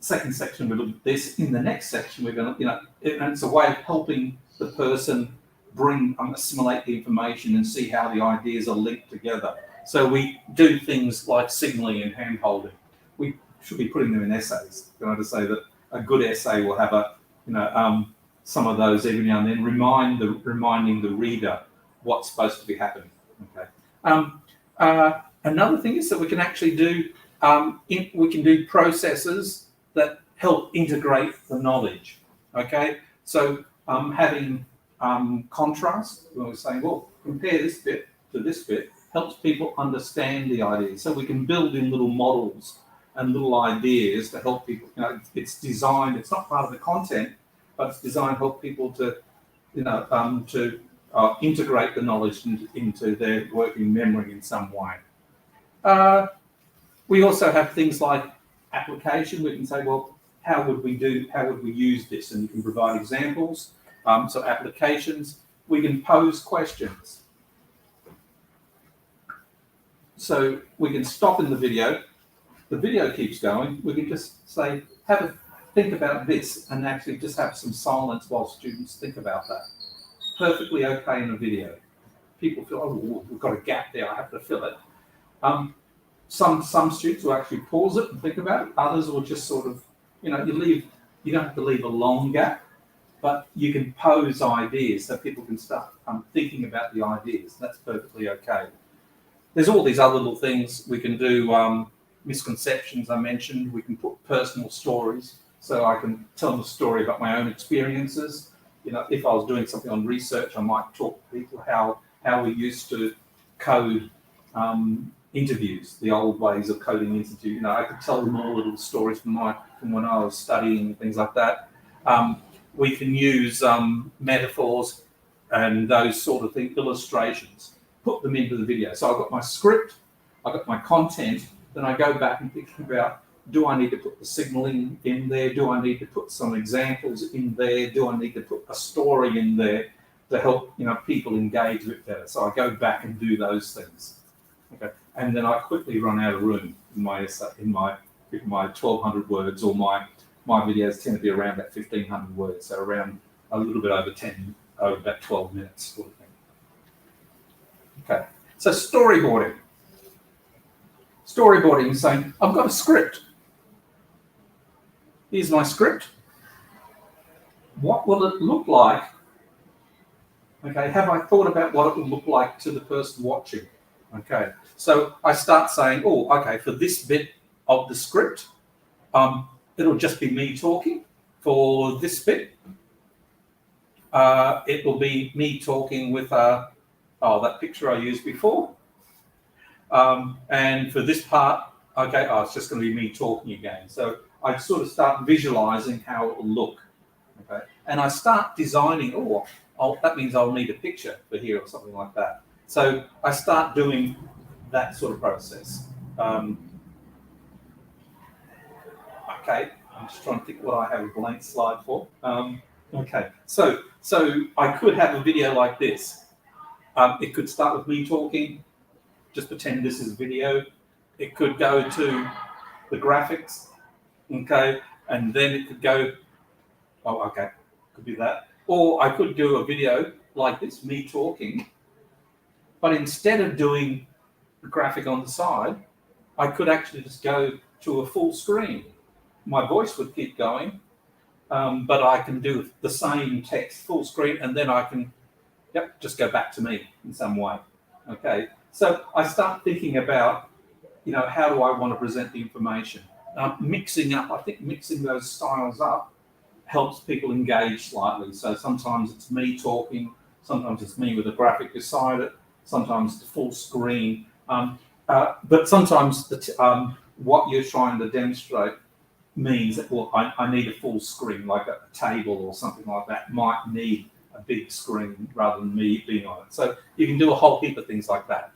second section we looked at this, in the next section we're going to, you know, and it's a way of helping the person assimilate the information and see how the ideas are linked together. So we do things like signaling and hand-holding. We should be putting them in essays. Can I just say that a good essay will have a, some of those every now and then, reminding the reader what's supposed to be happening. Okay. Another thing is that we can actually do processes that help integrate the knowledge. Okay, so having contrast, when we're saying, well, compare this bit to this bit, helps people understand the ideas. So we can build in little models and little ideas to help people. It's designed. It's not part of the content, but it's designed to help people to, integrate the knowledge into their working memory in some way. We also have things like application. We can say, well, how would we use this? And you can provide examples. So applications, we can pose questions. So we can stop in the video keeps going. We can just say, think about this, and actually just have some silence while students think about that. Perfectly okay in a video. People feel, oh, we've got a gap there, I have to fill it. Some students will actually pause it and think about it. Others will just sort of, you don't have to leave a long gap, but you can pose ideas so people can start thinking about the ideas. That's perfectly okay. There's all these other little things we can do. Misconceptions I mentioned. We can put personal stories, so I can tell them a story about my own experiences. If I was doing something on research, I might talk to people how we used to code interviews, the old ways of coding interviews. I could tell them all little stories from when I was studying, things like that. We can use metaphors and those sort of things, illustrations, put them into the video. So I've got my script, I've got my content, then I go back and think about, do I need to put the signaling in there? Do I need to put some examples in there? Do I need to put a story in there to help people engage with that? So I go back and do those things. Okay, and then I quickly run out of room in my 1,200 words, or my videos tend to be around that 1,500 words, so around a little bit over about 12 minutes sort of thing. Okay, so storyboarding. Storyboarding is saying, I've got a script. Here's my script. What will it look like? Okay, have I thought about what it will look like to the person watching? Okay, so I start saying, oh, okay, for this bit of the script, it'll just be me talking. For this bit, it will be me talking with that picture I used before. And for this part, okay, it's just going to be me talking again. So I sort of start visualizing how it will look. Okay, and I start designing, that means I'll need a picture for here or something like that. So I start doing that sort of process. Okay, I'm just trying to think what I have a blank slide for. Okay, so I could have a video like this. It could start with me talking, just pretend this is video. It could go to the graphics, okay, and then it could go, could be that. Or I could do a video like this, me talking, but instead of doing the graphic on the side, I could actually just go to a full screen. My voice would keep going, but I can do the same text full screen, and then I can, just go back to me in some way. Okay, so I start thinking about, how do I want to present the information? Mixing those styles up helps people engage slightly. So sometimes it's me talking, sometimes it's me with a graphic beside it, sometimes it's full screen. But sometimes what you're trying to demonstrate means that, I need a full screen, like a table or something like that might need a big screen rather than me being on it. So you can do a whole heap of things like that.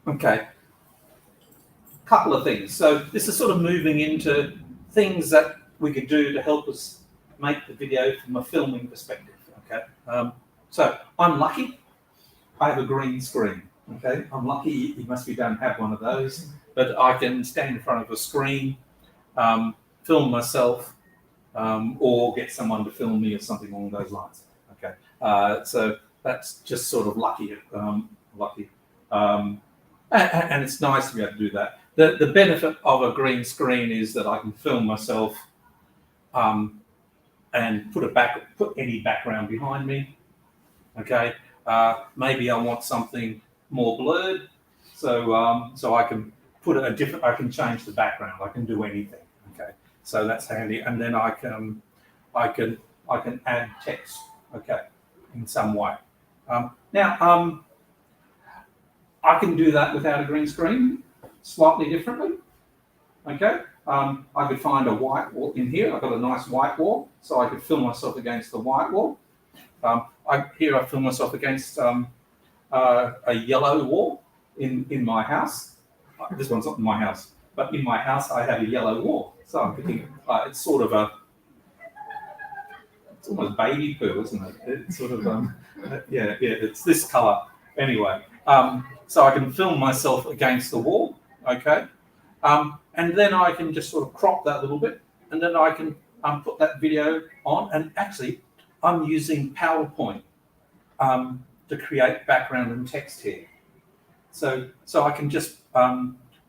Okay, couple of things. So this is sort of moving into things that we could do to help us make the video from a filming perspective. Okay, so I'm lucky. I have a green screen. Okay, I'm lucky. You must be don't have one of those, but I can stand in front of a screen, film myself, or get someone to film me or something along those lines. Okay, so that's just sort of lucky. And it's nice to be able to do that. The benefit of a green screen is that I can film myself and put any background behind me. Okay, maybe I want something more blurred, so so I can put I can change the background. I can do anything. Okay, so that's handy, and then I can add text. Okay, in some way. Now I can do that without a green screen, slightly differently. Okay, I could find a white wall in here. I've got a nice white wall, so I could film myself against the white wall. Here I film myself against a yellow wall in my house. This one's not in my house, but in my house I have a yellow wall. So I'm thinking it's sort of it's almost baby poo, isn't it? It's sort of yeah, it's this color anyway. So I can film myself against the wall. Okay. And then I can just sort of crop that a little bit, and then I can put that video on. And actually, I'm using PowerPoint to create background and text here. So I can just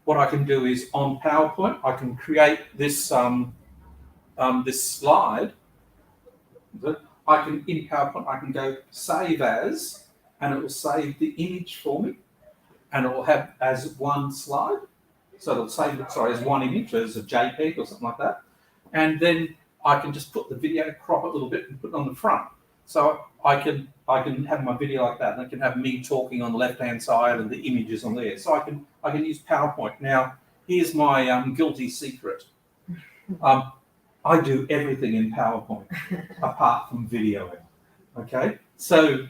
what I can do is on PowerPoint I can create this this slide. I can in PowerPoint I can go save as, and it will save the image for me, and it will have as one slide. So it'll save it, sorry, as one image, as a JPEG or something like that. And then I can just put the video, crop it a little bit and put it on the front. So I can have my video like that, and I can have me talking on the left-hand side and the images on there. So I can use PowerPoint. Now, here's my guilty secret. I do everything in PowerPoint apart from videoing. Okay? So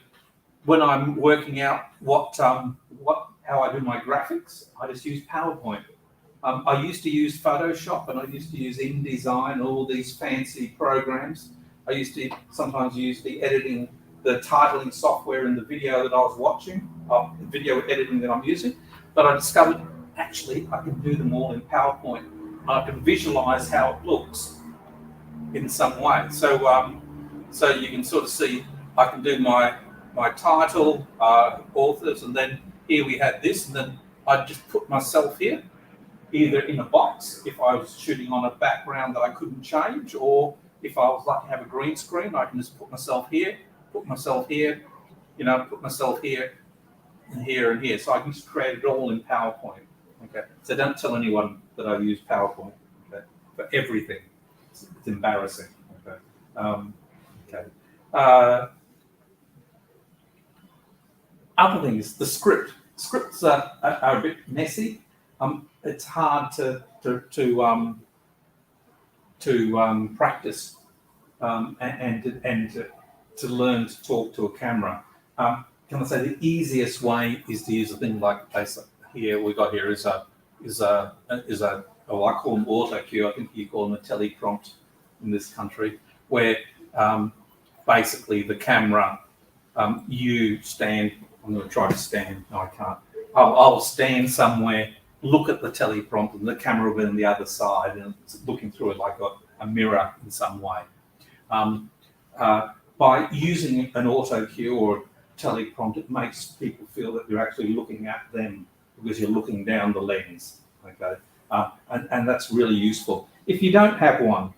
when I'm working out how I do my graphics, I just use PowerPoint. I used to use Photoshop, and I used to use InDesign, all these fancy programs. I used to sometimes use the titling software in the video that I was watching, the video editing that I'm using. But I discovered actually I can do them all in PowerPoint. I can visualize how it looks in some way. So so you can sort of see I can do my title, authors, and then here we had this, and then I'd just put myself here, either in a box if I was shooting on a background that I couldn't change, or if I was lucky to have a green screen, I can just put myself here, you know, put myself here and here and here. So I can just create it all in PowerPoint. Okay. So don't tell anyone that I use PowerPoint. Okay. For everything. It's embarrassing. Okay. Okay. Other things, the script. Scripts are a bit messy. It's hard to practice and to learn to talk to a camera. Can I say the easiest way is to use a thing like here we got here is I call them auto cue. I think you call them a teleprompt in this country, where basically the camera you stand. I'm going to try to stand. No, I can't. I'll stand somewhere, look at the teleprompt, and the camera will be on the other side, and it's looking through it like a mirror in some way. By using an auto cue or a teleprompt, it makes people feel that you're actually looking at them because you're looking down the lens. Okay, and that's really useful. If you don't have one,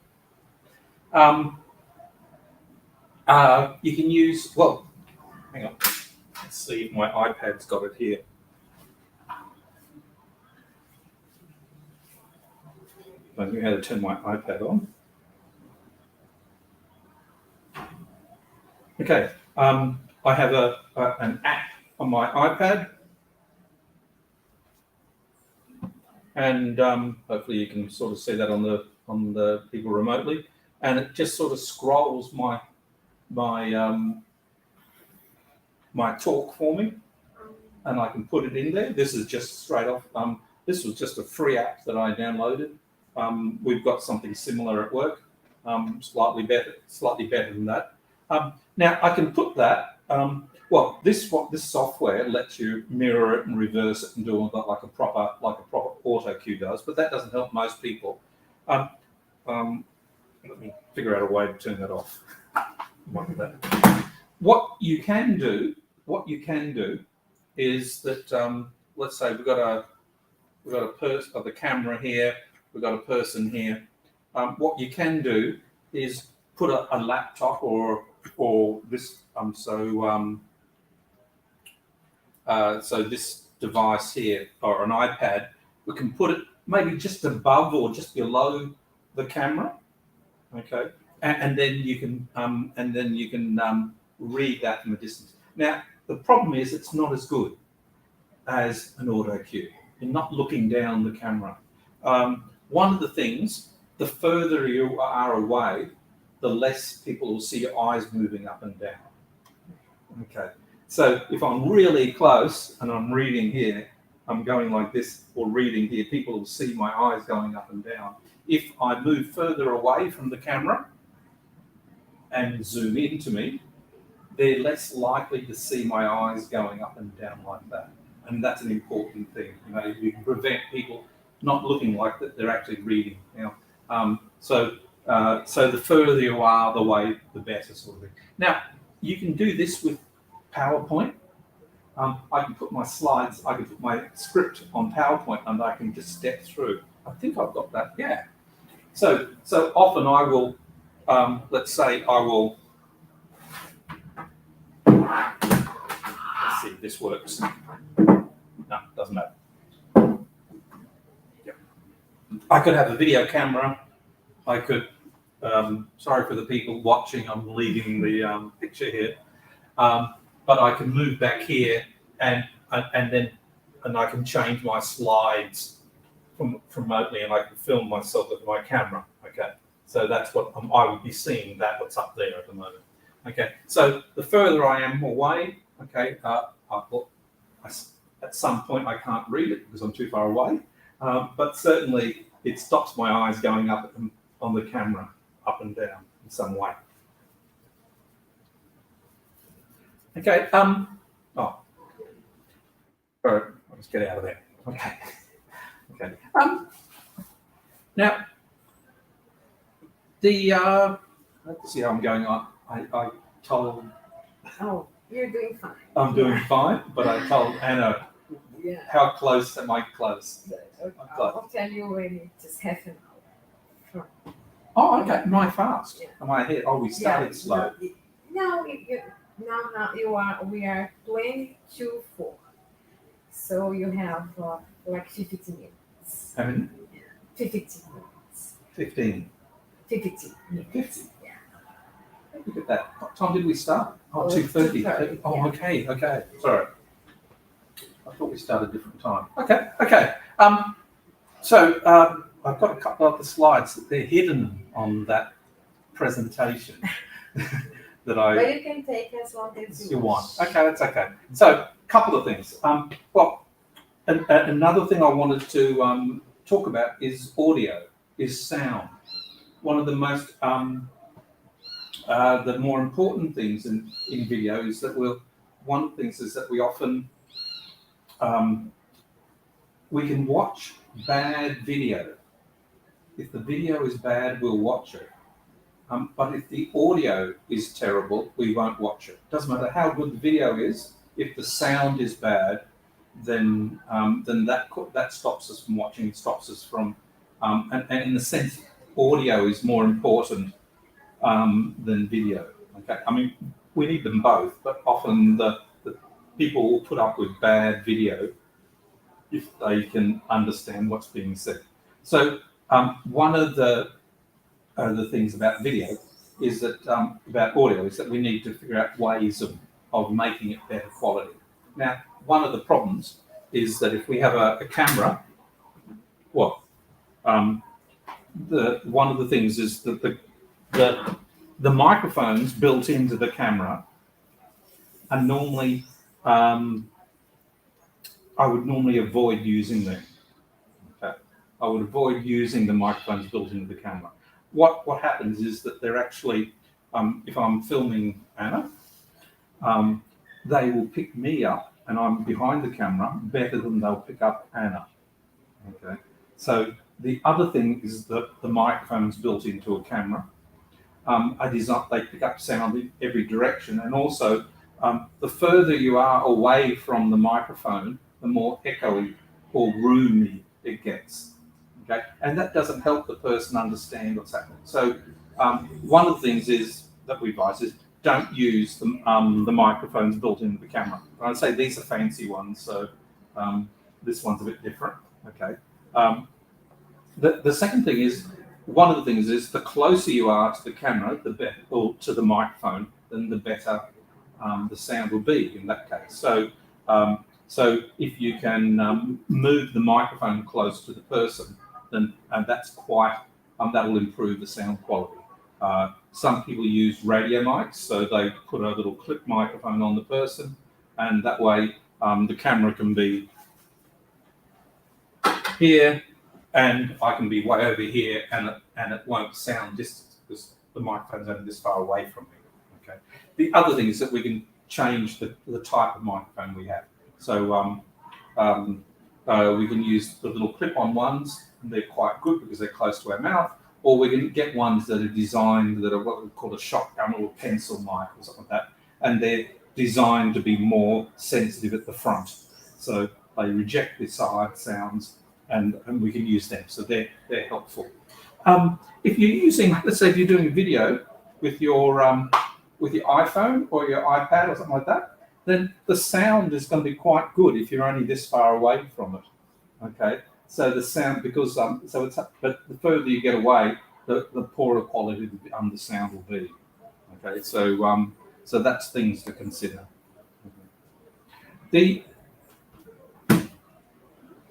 you can use. Well, hang on. Let's see if my iPad's got it here. I knew how to turn my iPad on. Okay, I have an app on my iPad, and hopefully you can sort of see that on the people remotely, and it just sort of scrolls my talk for me, and I can put it in there. This is just straight off. This was just a free app that I downloaded. We've got something similar at work, slightly better than that. Now I can put that. Well, this software lets you mirror it and reverse it and do all that like a proper auto cue does, but that doesn't help most people. Let me figure out a way to turn that off. What you can do is that let's say we've got a person, the camera here, we've got a person here. What you can do is put a laptop or this so this device here or an iPad, we can put it maybe just above or just below the camera, okay, and then you can read that from a distance. Now the problem is it's not as good as an auto cue. You're not looking down the camera. One of the things, the further you are away, the less people will see your eyes moving up and down. Okay, so if I'm really close and I'm reading here, I'm going like this or reading here, people will see my eyes going up and down. If I move further away from the camera and zoom into me, they're less likely to see my eyes going up and down like that. And that's an important thing. You know, you can prevent people not looking like that they're actually reading. You know, so the further you are away, the better, sort of thing. Now, you can do this with PowerPoint. I can put my slides, I can put my script on PowerPoint, and I can just step through. I think I've got that. Yeah. So often I will, let's say I will. Let's see if this works. No, doesn't matter. Yep. I could have a video camera. I could, sorry for the people watching, I'm leaving the picture here. But I can move back here and I can change my slides from remotely, and I can film myself with my camera. Okay, so that's what I would be seeing. That what's up there at the moment. Okay, so the further I am away, okay, at some point I can't read it because I'm too far away. But certainly it stops my eyes going up on the camera, up and down in some way. Okay, oh, all right, I'll just get out of there. Okay, okay. Now, let's see how I'm going on. I told. Oh, you're doing fine. I'm doing fine, but I told Anna, Yeah. how close am I close? I'll tell you when it is half an hour. Oh, okay, am I fast? Yeah. Am I ahead? Oh, we started slow. No, we are 22:04. So you have like 15 minutes. How many? 15 minutes. 15. 15 minutes. 50. Yeah. Look at that. What time did we start? Oh, 2:30. 2:30. Oh, Yeah. okay. Sorry. I thought we started a different time. Okay. So I've got a couple of the slides that they're hidden on that presentation that I. But you can take as long as you want. Okay, that's okay. So, a couple of things. Well, another thing I wanted to talk about is audio, is sound. One of the most, the more important things in video is that one of the things is that we often, we can watch bad video. If the video is bad, we'll watch it. But if the audio is terrible, we won't watch it. Doesn't matter how good the video is. If the sound is bad, then that stops us from watching. Stops us from, and in a sense, audio is more important than video. Okay, I mean we need them both, but often the people will put up with bad video if they can understand what's being said. So one of the things about video is that about audio is that we need to figure out ways of making it better quality. Now, one of the problems is that if we have a camera, well, one of the things is that the microphones built into the camera are normally, I would normally avoid using them. Okay. I would avoid using the microphones built into the camera. What happens is that they're actually, if I'm filming Anna, they will pick me up and I'm behind the camera better than they'll pick up Anna. Okay. So the other thing is that the microphones built into a camera are designed, they pick up sound in every direction, and also the further you are away from the microphone, the more echoey or roomy it gets. Okay, and that doesn't help the person understand what's happening. So one of the things is that we advise is don't use the microphones built into the camera. I'd say these are fancy ones, so this one's a bit different. Okay. The second thing is, one of the things is the closer you are to the camera, the better, or to the microphone, then the better the sound will be in that case. So if you can move the microphone close to the person, then that's quite that will improve the sound quality. Some people use radio mics, so they put a little clip microphone on the person, and that way the camera can be here, and I can be way over here, and it won't sound distant because the microphone's only this far away from me. Okay. The other thing is that we can change the type of microphone we have. So we can use the little clip-on ones, and they're quite good because they're close to our mouth. Or we can get ones that are designed that are what we call a shotgun or a pencil mic or something like that, and they're designed to be more sensitive at the front. So they reject the side sounds, and we can use them. So they're helpful. If you're using, let's say, if you're doing a video with your iPhone or your iPad or something like that, then the sound is going to be quite good if you're only this far away from it. Okay. So the sound, because but the further you get away, the poorer quality the sound will be. Okay, so that's things to consider. The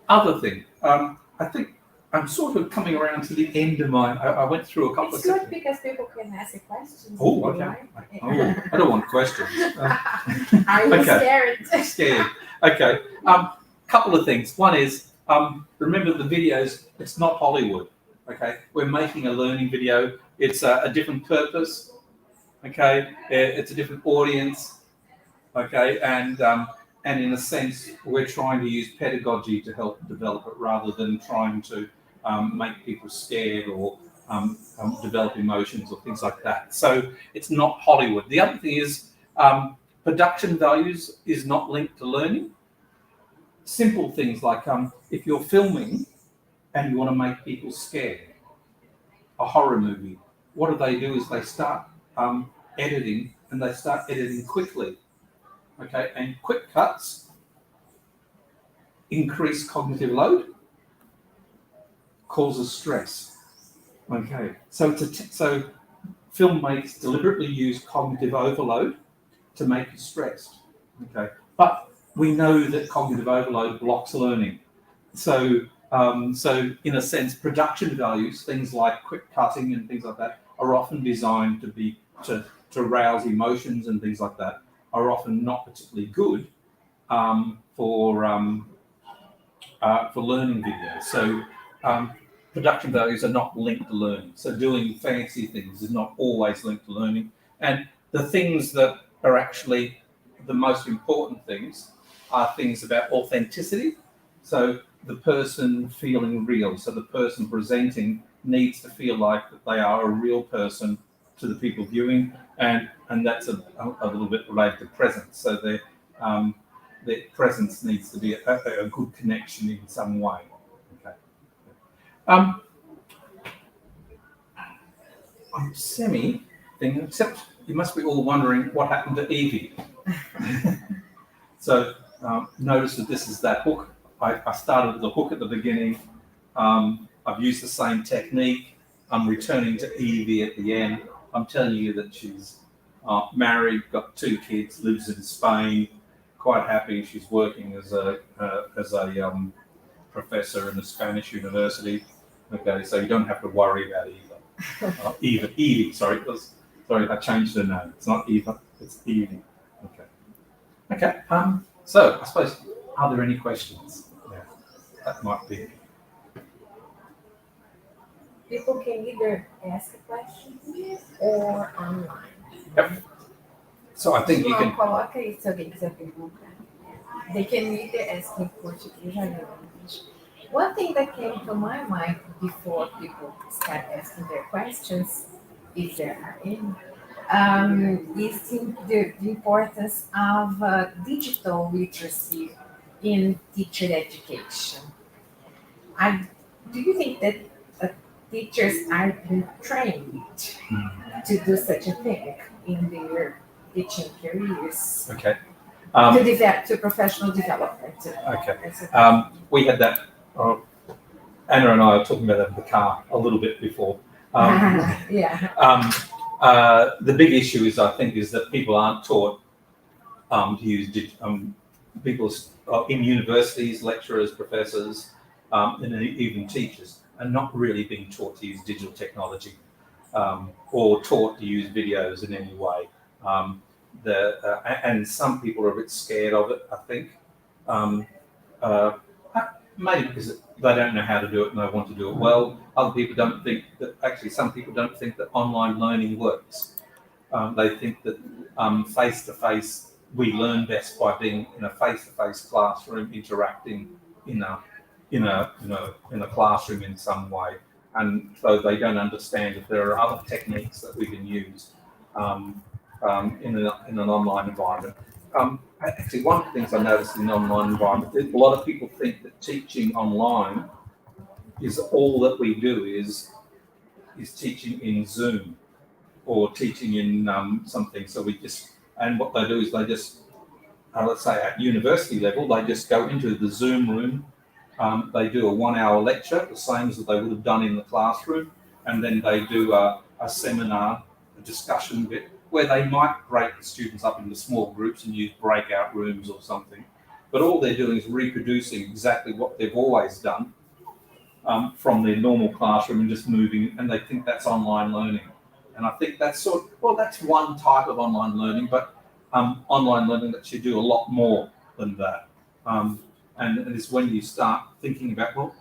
other thing, I think I'm sort of coming around to the end of my. I went through a couple It's of. good because people can ask questions. Oh, okay. Oh, I don't want questions. Are you Okay. scared? Scared. Okay. Couple of things. One is. Remember the videos, it's not Hollywood, okay? We're making a learning video. It's a different purpose, okay? It's a different audience, okay? And in a sense, we're trying to use pedagogy to help develop it rather than trying to make people scared or develop emotions or things like that. So it's not Hollywood. The other thing is production values is not linked to learning. Simple things like if you're filming and you want to make people scared, a horror movie, what do is they start editing, and they start editing quickly. Okay, and quick cuts increase cognitive load, causes stress. Okay, so so filmmakers deliberately use cognitive overload to make you stressed. Okay, but we know that cognitive overload blocks learning. So, so in a sense, production values, things like quick cutting and things like that, are often designed to rouse emotions and things like that, are often not particularly good for learning videos. So production values are not linked to learning. So doing fancy things is not always linked to learning. And the things that are actually the most important things are things about authenticity. So the person feeling real. So the person presenting needs to feel like that they are a real person to the people viewing, and that's a little bit related to presence. So their presence needs to be a good connection in some way. Okay. I'm semi thing, except you must be all wondering what happened to Evie. So notice that this is that hook. I started with the hook at the beginning. I've used the same technique. I'm returning to Evie at the end. I'm telling you that she's married, got 2 kids, lives in Spain, quite happy. She's working as a professor in a Spanish university. Okay, so you don't have to worry about Eva. Evie, sorry, I changed her name. It's not Eva, it's Evie. Okay. So I suppose, are there any questions? Yeah, that might be. People can either ask a question or online. Yep. So I think you can. Coloca aí se alguém quiser perguntar. They can either ask in Portuguese or in English. One thing that came to my mind before people start asking their questions, if there are any, is the importance of digital literacy in teacher education. Do you think that teachers are being trained to do such a thing in their teaching careers? Okay. To professional development. Okay. We had that. Anna and I were talking about that in the car a little bit before. Yeah. The big issue is, I think, is that people aren't taught to use people in universities, lecturers, professors, and even teachers are not really being taught to use digital technology or taught to use videos in any way. And some people are a bit scared of it, I think. Maybe because they don't know how to do it and they want to do it well. Other people don't think that, actually some people don't think that online learning works. They think that face-to-face, we learn best by being in a face-to-face classroom, interacting in a classroom in some way. And so they don't understand that there are other techniques that we can use in an online environment. Actually, one of the things I noticed in an online environment is a lot of people think that teaching online is all that we do is teaching in Zoom or teaching in something. So and what they do is they just, let's say at university level, they just go into the Zoom room. They do a 1 hour lecture, the same as they would have done in the classroom. And then they do a seminar, a discussion bit, where they might break the students up into small groups and use breakout rooms or something. But all they're doing is reproducing exactly what they've always done from their normal classroom and just moving, and they think that's online learning. And I think that's that's one type of online learning, but online learning lets you do a lot more than that. And it's when you start thinking about, well,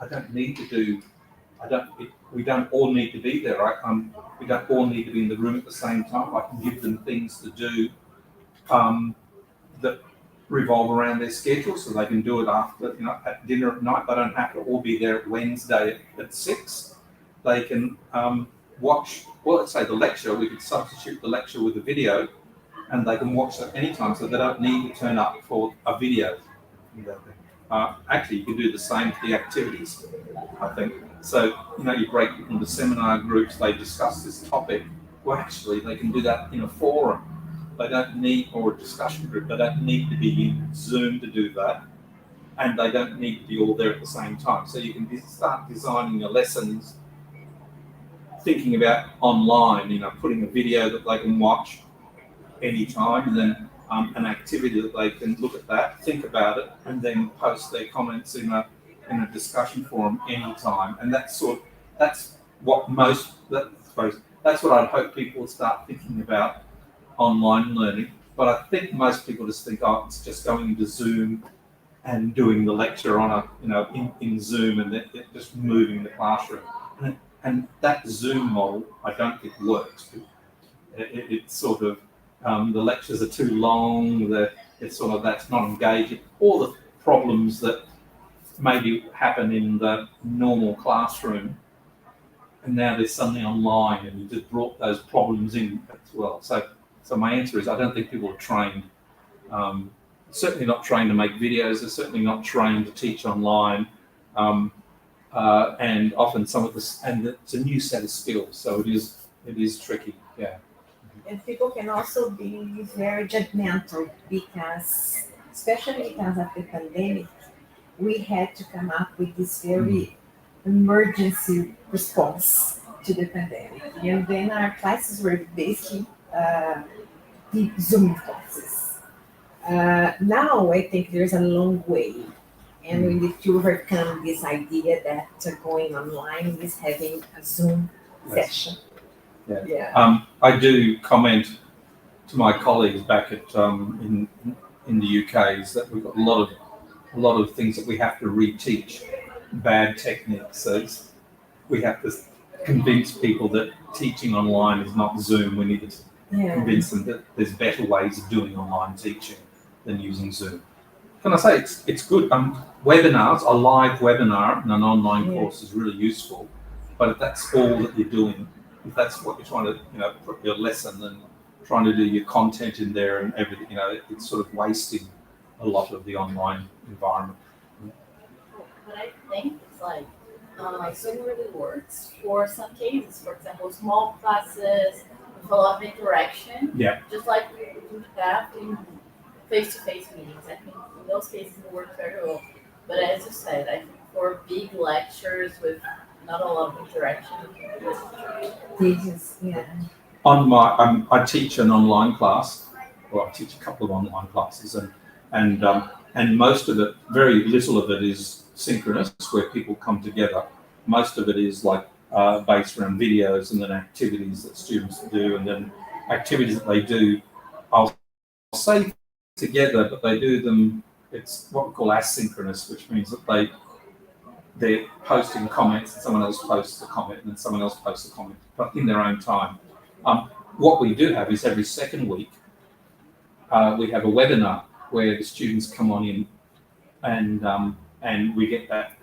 we don't all need to be there, right? We don't all need to be in the room at the same time. I can give them things to do that revolve around their schedule, so they can do it after, at dinner at night. They don't have to all be there Wednesday at 6. They can watch, well, let's say the lecture, we could substitute the lecture with a video, and they can watch that anytime, so they don't need to turn up for a video. Actually, you can do the same for the activities, I think. So, you break it into seminar groups, they discuss this topic. Well, actually, they can do that in a forum. They don't need, or a discussion group, they don't need to be in Zoom to do that. And they don't need to be all there at the same time. So you can start designing your lessons, thinking about online, putting a video that they can watch anytime, and then an activity that they can look at that, think about it, and then post their comments in a discussion forum anytime. And that's what I'd hope people will start thinking about online learning. But I think most people just think, it's just going into Zoom and doing the lecture on in Zoom and then just moving the classroom. And that Zoom model, I don't think works. It's sort of, the lectures are too long, that's not engaging. All the problems that maybe happen in the normal classroom, and now there's something online, and you just brought those problems in as well. So my answer is, I don't think people are trained. Certainly not trained to make videos. They're certainly not trained to teach online. And often some of this, and it's a new set of skills, so it is tricky. Yeah. And people can also be very judgmental because, especially because of the pandemic, we had to come up with this very emergency response to the pandemic. And then our classes were basically deep Zoom classes. Now I think there's a long way, and we need to overcome this idea that going online is having a Zoom session. Yeah. I do comment to my colleagues back at in the UK is that we've got a lot of things that we have to reteach, bad techniques. So we have to convince people that teaching online is not Zoom. We need to convince them that there's better ways of doing online teaching than using Zoom. Can I say it's good? Webinars, a live webinar in an online course is really useful, but if that's all that you're doing, if that's what you're trying to, put your lesson and trying to do your content in there and everything, it's sort of wasting a lot of the online environment. But I think it's like Zoom really works for some cases. For example, small classes with a lot of interaction. Yeah. Just like we do have in face-to-face meetings. I think in those cases it works very well. But as you said, I think for big lectures with not a lot of interaction. Yeah. On my, I teach an online class, or I teach a couple of online classes, and most of it, very little of it is synchronous, where people come together. Most of it is like based around videos and then activities that students do, and then activities that they do, I'll say together, but they do them, it's what we call asynchronous, which means that they're posting comments and someone else posts a comment and then someone else posts a comment, but in their own time. What we do have is every second week, we have a webinar where the students come on in and we get that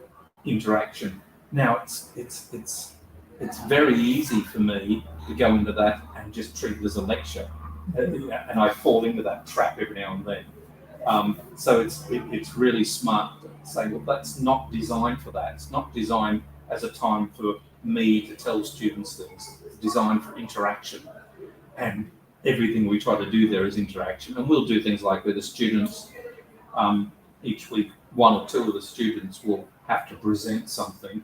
interaction. Now it's very easy for me to go into that and just treat it as a lecture, and I fall into that trap every now and then. So it's really smart to say, well, that's not designed for that. It's not designed as a time for me to tell students things. It's designed for interaction, and everything we try to do there is interaction. And we'll do things like where the students, each week, one or two of the students will have to present something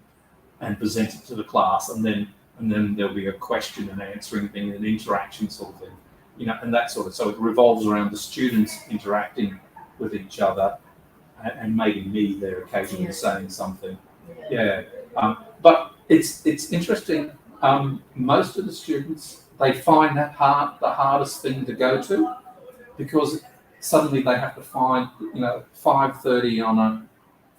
and present it to the class, and then there'll be a question and answering thing, an interaction sort of thing, you know, and that sort of. So it revolves around the students interacting with each other, and maybe me there occasionally saying something. Yeah, but it's interesting. Most of the students, they find that the hardest thing to go to, because suddenly they have to find, 5:30 on a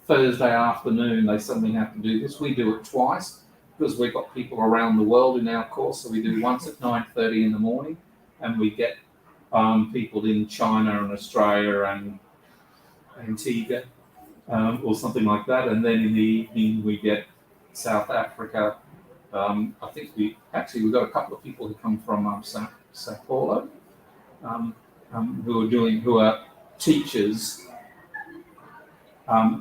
Thursday afternoon, they suddenly have to do this. We do it twice because we've got people around the world in our course. So we do once at 9:30 in the morning, and we get people in China and Australia and Antigua or something like that. And then in the evening we get South Africa. I think we've got a couple of people who come from Sao Paulo, who are teachers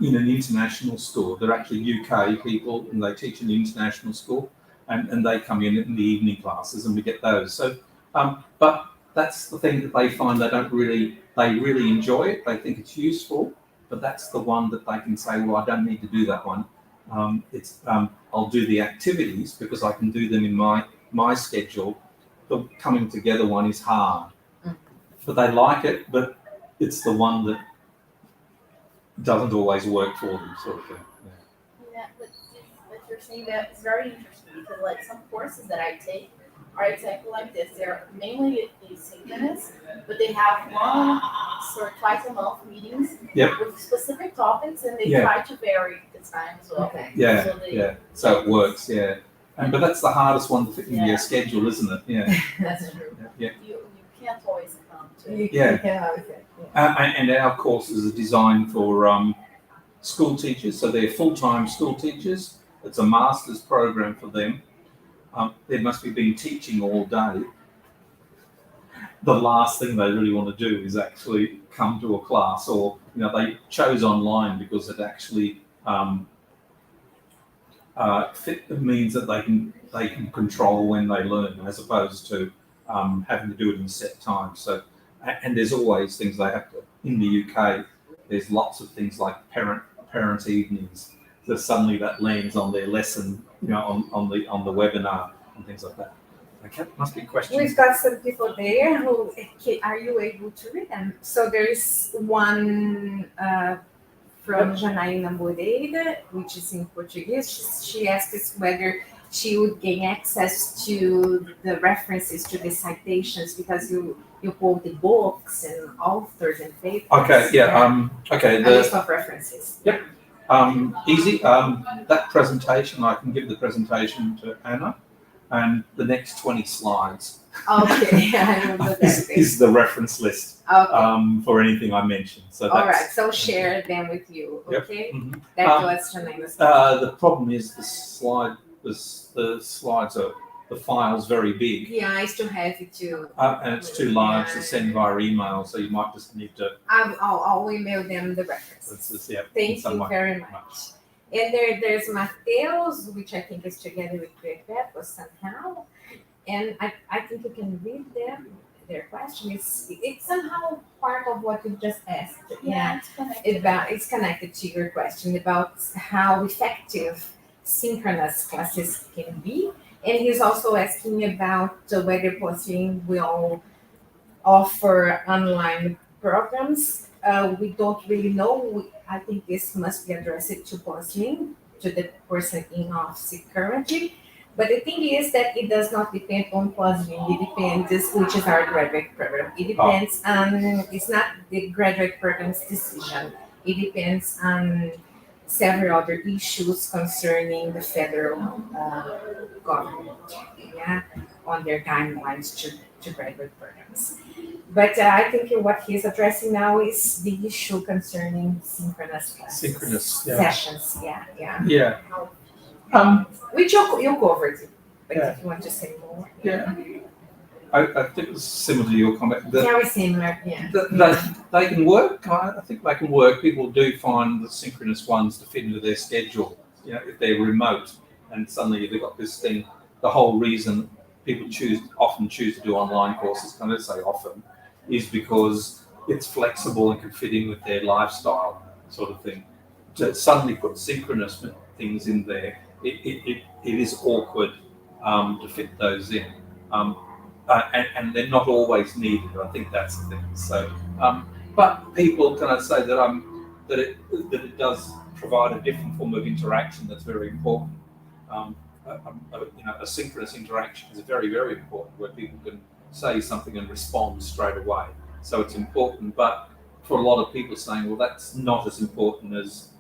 in an international school. They're actually UK people, and they teach in the international school, and they come in the evening classes, and we get those. So, but that's the thing that they find they really enjoy it. They think it's useful, but that's the one that they can say, well, I don't need to do that one. I'll do the activities because I can do them in my schedule. The coming together one is hard, but they like it, but it's the one that doesn't always work for them, sort of thing. Yeah, but you're saying that is very interesting, because like some courses that I take are exactly like this. They're mainly asynchronous, but they have twice a month meetings with specific topics, and they try to vary the time as well. Okay. So it works, but that's the hardest one to fit into your schedule, isn't it? Yeah. That's true. Yeah. You can't always come to it. And our courses are designed for school teachers, so they're full-time school teachers. It's a master's program for them. They must have been teaching all day. The last thing they really want to do is actually come to a class, or they chose online because it actually means that they can control when they learn, as opposed to having to do it in set time. So, and there's always things they have to. In the UK, there's lots of things like parent evenings. So suddenly that lands on their lesson, on the webinar and things like that. Okay, must be questions. We've got some people there who are you able to read them? So there is one from Janaína Moreira, which is in Portuguese. She asked us whether she would gain access to the references, to the citations, because you quote the books and authors and papers. Okay, okay. A list of references. Yep. Easy. That presentation, I can give the presentation to Anna, and the next 20 slides Okay, I will do that. is the reference list for anything I mentioned. So that's, all right, so share them with you, okay? Mhm. That was Janaína's. The problem is the slides are the file's very big. Yeah, I still have it too. And it's too large to send via email, so you might just need to. I'll email them the references. Thank you very much. And there's Mateus, which I think is together with Prepep or somehow. And I think you can read them. Their question is, it's somehow part of what you just asked. Yeah, It's connected to your question about how effective synchronous classes can be. And he's also asking about whether POSLIN will offer online programs. We don't really know. I think this must be addressed to POSLIN, to the person in office currently. But the thing is that it does not depend on POSLIN. It depends, which is our graduate program. It depends on, it's not the graduate program's decision. It depends on several other issues concerning the federal government, on their guidelines to graduate programs. But I think what he's addressing now is the issue concerning synchronous classes. Sessions. Yeah. Which you covered, but if you want to say more. I think it's similar to your comment. Very similar, They can work. I think they can work. People do find the synchronous ones to fit into their schedule. If they're remote and suddenly they've got this thing. The whole reason people often choose to do online courses, can I say often, is because it's flexible and can fit in with their lifestyle, sort of thing. To suddenly put synchronous things in there, it is awkward to fit those in. And they're not always needed. I think that's the thing. So, but people, can I say that it does provide a different form of interaction that's very important. A synchronous interaction is very, very important, where people can say something and respond straight away. So it's important, but for a lot of people saying, well, that's not as important as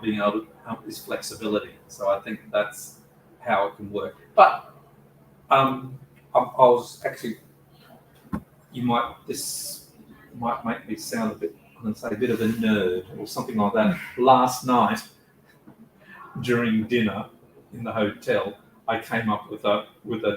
being able to is flexibility. So I think that's how it can work. But I was actually, this might make me sound a bit, I'm going to say a bit of a nerd or something like that. Last night, during dinner in the hotel, I came up with a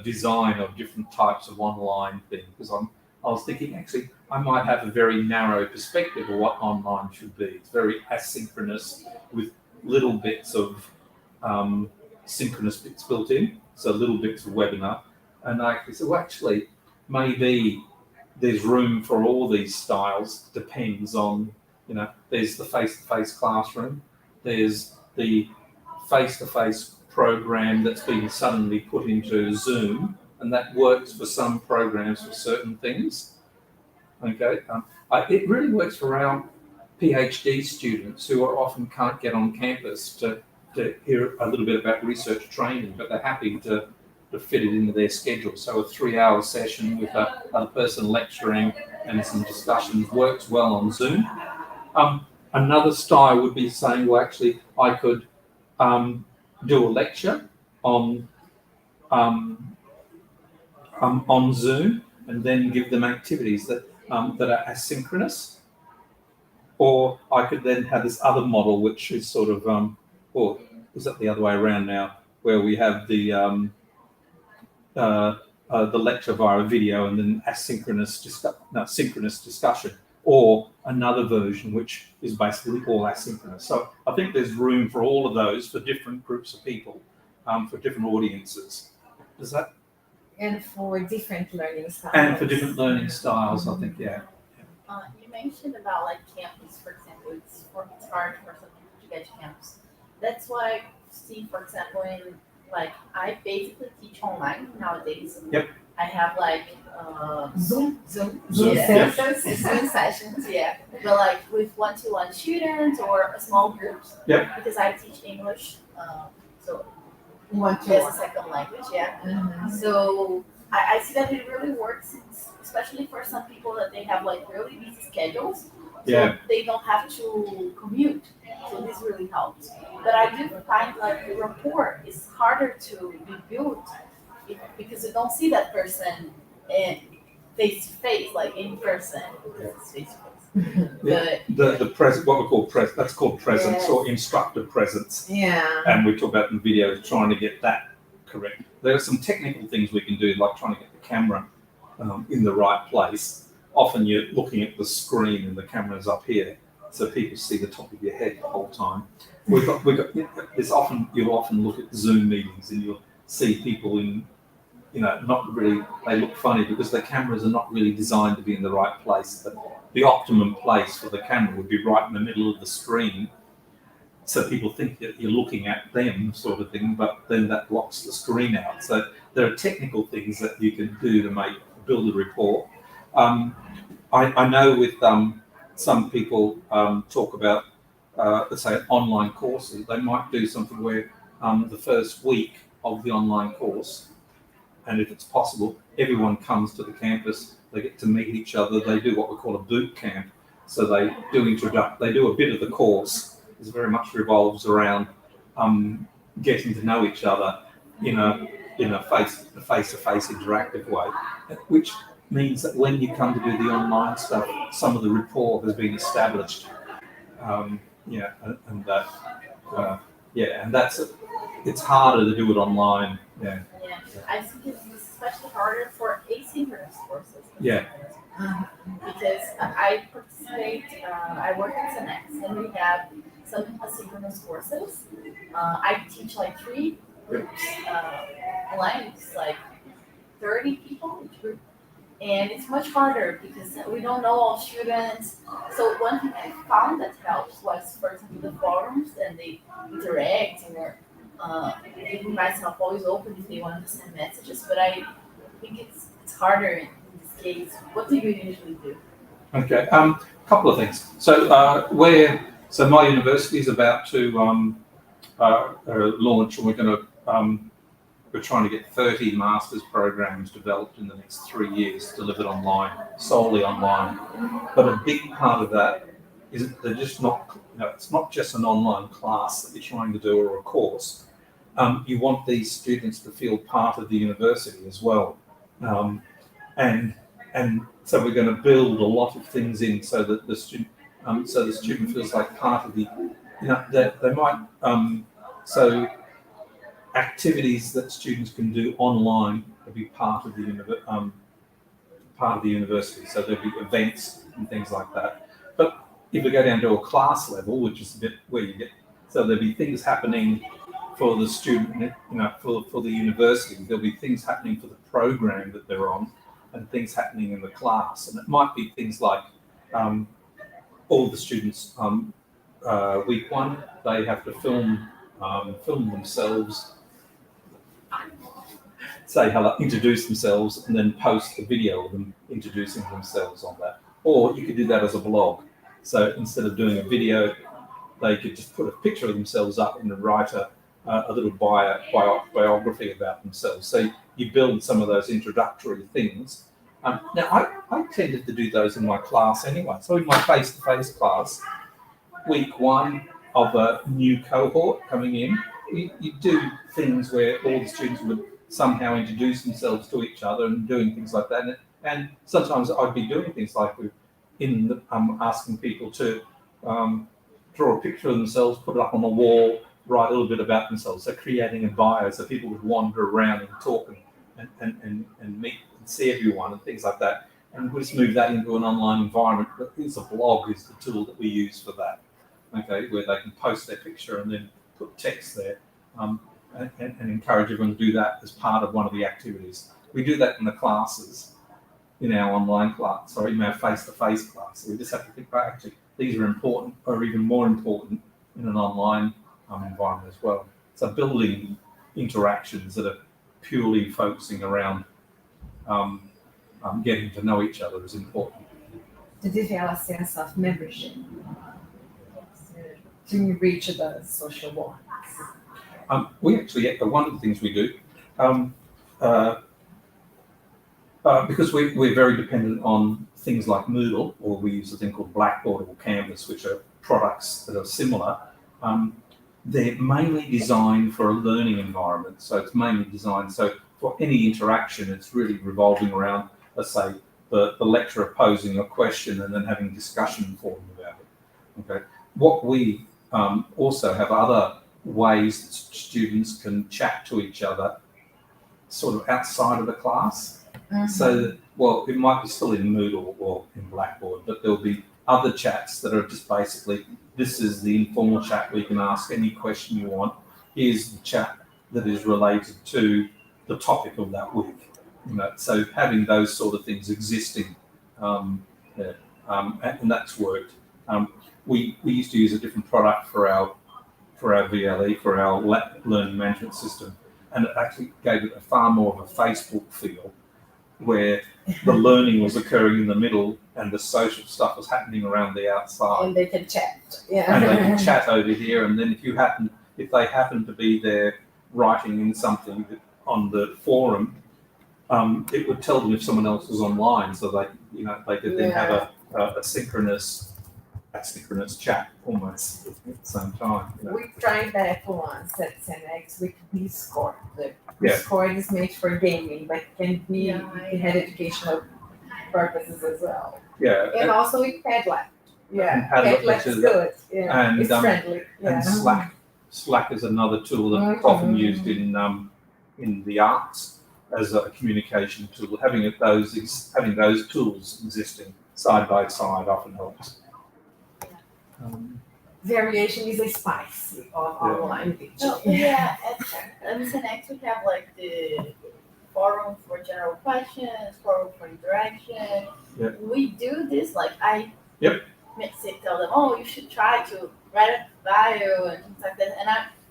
design of different types of online things, because I was thinking, actually, I might have a very narrow perspective of what online should be. It's very asynchronous with little bits of synchronous bits built in, so little bits of webinar. And I said, well, actually, maybe there's room for all these styles. Depends on, there's the face-to-face classroom, there's the face-to-face program that's been suddenly put into Zoom, and that works for some programs for certain things. Okay, it really works for our PhD students who often can't get on campus to hear a little bit about research training, but they're happy to fit it into their schedule. So a 3-hour session with a person lecturing and some discussions works well on Zoom. Another style would be saying, well, actually, I could do a lecture on Zoom and then give them activities that are asynchronous. Or I could then have this other model, which is sort of, or is that the other way around now, where we have the lecture via video and then synchronous discussion, or another version which is basically all asynchronous. So I think there's room for all of those for different groups of people, for different audiences. Does that? And for different learning styles. I think, yeah. You mentioned about like campus, for example. It's hard for some people to get to campus. That's why I see, for example, I basically teach online nowadays. Yep. I have Zoom sessions, but like with one-to-one students or small groups. Yep. Because I teach English, so one-to-one as a second language, Mm-hmm. So I see that it really works, especially for some people that they have like really busy schedules. So they don't have to commute. So this really helps. But I do find like the rapport is harder to be built because you don't see that person face to face, like in person. It's face to face. The present, what we call that's called presence or instructor presence. Yeah. And we talk about in videos trying to get that correct. There are some technical things we can do, like trying to get the camera in the right place. Often you're looking at the screen and the camera's up here, so people see the top of your head the whole time. You'll often look at Zoom meetings and you'll see people in, not really, they look funny because the cameras are not really designed to be in the right place. But the optimum place for the camera would be right in the middle of the screen, so people think that you're looking at them, sort of thing, but then that blocks the screen out. So there are technical things that you can do to build a rapport. I know with some people talk about, let's say, online courses. They might do something where the first week of the online course, and if it's possible, everyone comes to the campus, they get to meet each other, they do what we call a boot camp. So they do a bit of the course. It very much revolves around getting to know each other in a face-to-face interactive way, which means that when you come to do the online stuff, some of the rapport has been established. It's harder to do it online. Yeah. I think it's especially harder for asynchronous courses. Yeah. Because I participate, I work at SNX, and we have some asynchronous courses. I teach like 3 groups online, it's like 30 people each group. And it's much harder because we don't know all students. So one thing I found that helps was, for example, the forums, and they interact, and they're leaving myself always open if they want to send messages. But I think it's harder in this case. What do you usually do? Okay, couple of things. So my university is about to launch, and we're trying to get 30 master's programs developed in the next 3 years, delivered online, solely online. But a big part of that is they're just not, it's not just an online class that you're trying to do or a course. You want these students to feel part of the university as well. And so we're going to build a lot of things in so that the student feels like part of the, they might, activities that students can do online will be part of the university. So there'll be events and things like that. But if we go down to a class level, which is a bit where you get, so there'll be things happening for the student, for the university. There'll be things happening for the program that they're on, and things happening in the class. And it might be things like all the students, week 1, they have to film themselves, say hello, introduce themselves, and then post a video of them introducing themselves on that. Or you could do that as a blog. So instead of doing a video, they could just put a picture of themselves up and write a little biography about themselves. So you build some of those introductory things. Now, I tended to do those in my class anyway. So in my face-to-face class, week 1 of a new cohort coming in, you do things where all the students would somehow introduce themselves to each other and doing things like that. And sometimes I'd be doing things like asking people to draw a picture of themselves, put it up on the wall, write a little bit about themselves. So creating a bio so people would wander around and talk and meet and see everyone and things like that. And we'll just move that into an online environment. But a blog is the tool that we use for that. Okay, where they can post their picture and then put text there, and encourage everyone to do that as part of one of the activities. We do that in the classes, in our online class, or in our face-to-face class. So we just have to think, actually, these are important, or even more important in an online environment as well. So building interactions that are purely focusing around getting to know each other is important. To develop a sense of membership, to reach the social bonds. We actually, one of the things we do, because we're very dependent on things like Moodle, or we use a thing called Blackboard or Canvas, which are products that are similar. They're mainly designed for a learning environment. So it's mainly designed, so for any interaction, it's really revolving around, let's say, the lecturer posing a question and then having discussion forum about it. Okay. What we also have other ways that students can chat to each other sort of outside of the class. So that, well, it might be still in Moodle or in Blackboard, but there'll be other chats that are just basically, this is the informal chat where you can ask any question you want. Here's the chat that is related to the topic of that week. You know, so having those sort of things existing, and that's worked. We used to use a different product for our VLE, for our learning management system, and it actually gave it a far more of a Facebook feel, where the learning was occurring in the middle and the social stuff was happening around the outside. And they can chat. Yeah. And they can chat over here, and then if they happen to be there writing in something on the forum, it would tell them if someone else was online, so they could then have a synchronous chat almost at the same time. You know. We tried that once at CNX with Discord. The Yeah. Discord is made for gaming, but can be it had educational purposes as well. Yeah. And also with Padlet. Yeah, And Padlet, Padlet's which is- good. Yeah, and, it's friendly. Yeah. And Slack is another tool that's often used in the arts as a communication tool. Having those tools existing side by side often helps. Variation is a spice of online teaching. No, yeah, at CNX we have like the forum for general questions, forum for interaction. Yeah. We do this, like I tell them, oh, you should try to write a bio and things like that. And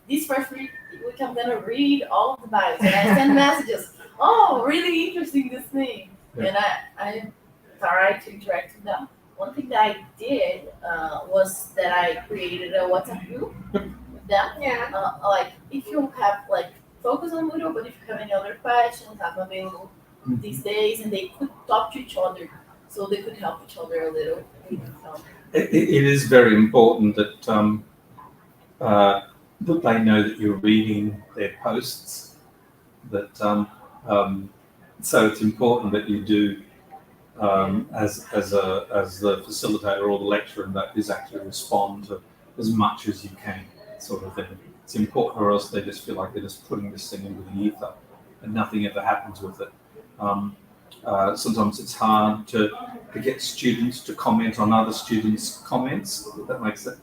this first week I'm gonna read all of the bios and I send messages. Oh, really interesting this thing. Yeah. And I try to interact with them. One thing that I did was that I created a WhatsApp group with them. Yeah. Like if you have like focus on Moodle, but if you have any other questions, I'm available these days, and they could talk to each other, so they could help each other a little. So. It is very important that that they know that you're reading their posts. That so it's important that you do. As the facilitator or the lecturer, that is actually respond to as much as you can, sort of thing. It's important, or else they just feel like they're just putting this thing into the ether and nothing ever happens with it. Sometimes it's hard to get students to comment on other students' comments.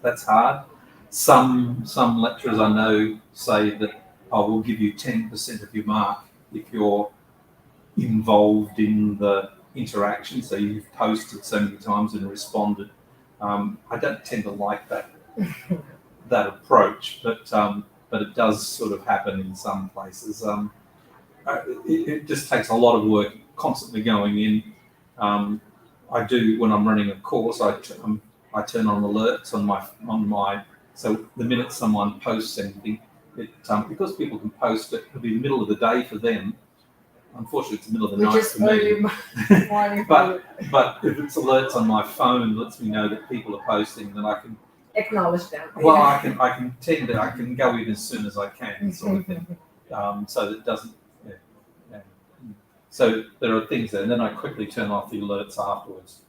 That's hard. Some lecturers I know say that I will give you 10% of your mark if you're involved in the interaction, so you've posted so many times and responded. I don't tend to like that approach, but it does sort of happen in some places. It just takes a lot of work constantly going in. I do when I'm running a course. I turn on alerts on my so the minute someone posts anything, because people can post it, it'll be the middle of the day for them. Unfortunately, it's the middle of the night for me. But if it's alerts on my phone, it lets me know that people are posting, then I can acknowledge them. Well, I can go in as soon as I can, sort of thing. So that it doesn't. Yeah. So there are things there, and then I quickly turn off the alerts afterwards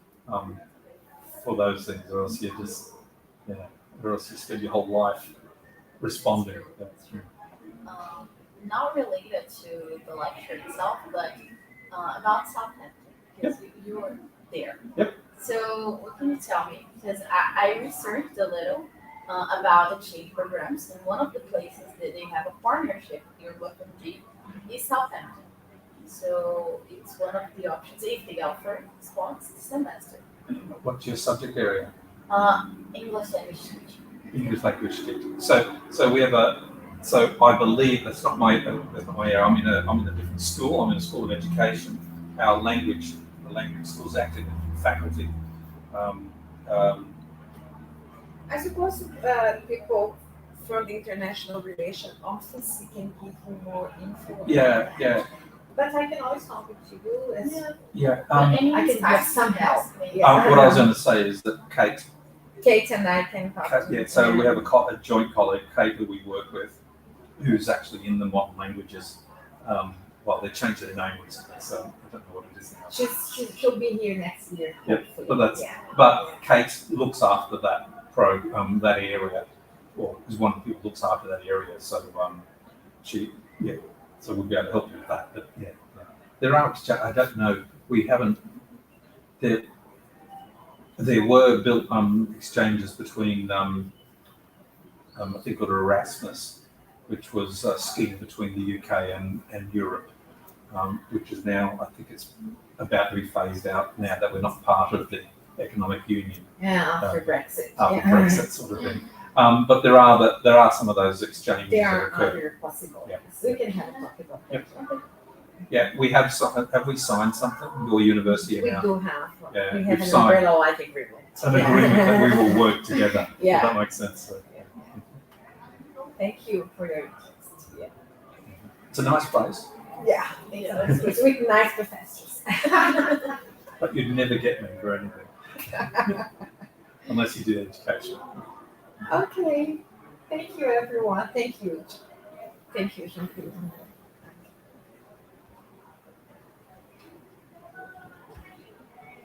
for those things, or else you just or else you spend your whole life responding. Not related to the lecture itself, but about Southampton, because you were there. Yep. So what can you tell me? Because I researched a little about the change programs, and one of the places that they have a partnership here with UFMG is Southampton. So it's one of the options if they offer spots this semester. What's your subject area? English language teaching. English language teaching. So we have a. So I believe that's not my area. I'm in a different school. I'm in a school of education. Our the language school's active faculty. I suppose people from the international relation office can give you more info. Yeah. But I can always talk with you. I can have some help. What I was going to say is that Kate and I can talk. So we have a joint colleague, Kate, who we work with, who's actually in the modern languages. Well, they changed their name recently, so I don't know what it is now. She'll be here next year. Yep, but Kate looks after that program, that area, or is one of the people who looks after that area. So So we'll be able to help you with that. But yeah, there are, I don't know, we haven't, there were built exchanges between, I think called Erasmus, which was a scheme between the UK and Europe, which is now, I think it's about to be phased out now that we're not part of the economic union. Yeah, after Brexit. After Yeah. Brexit sort of thing. But there are some of those exchanges They that are occur. other possible. Yeah. So we can have a talk about that. Yep. Yeah, we have we signed something? Your university We now? do have. Yeah, We we've have an signed umbrella-like agreement. an agreement that we will work together. Yeah. If that makes sense. So, Thank you for your interest. Yeah. it's a nice place, Yeah. With nice professors. but you'd never get me for anything. Unless you did education. Okay. Thank you, everyone. Thank you. Thank you, Jean-Pierre.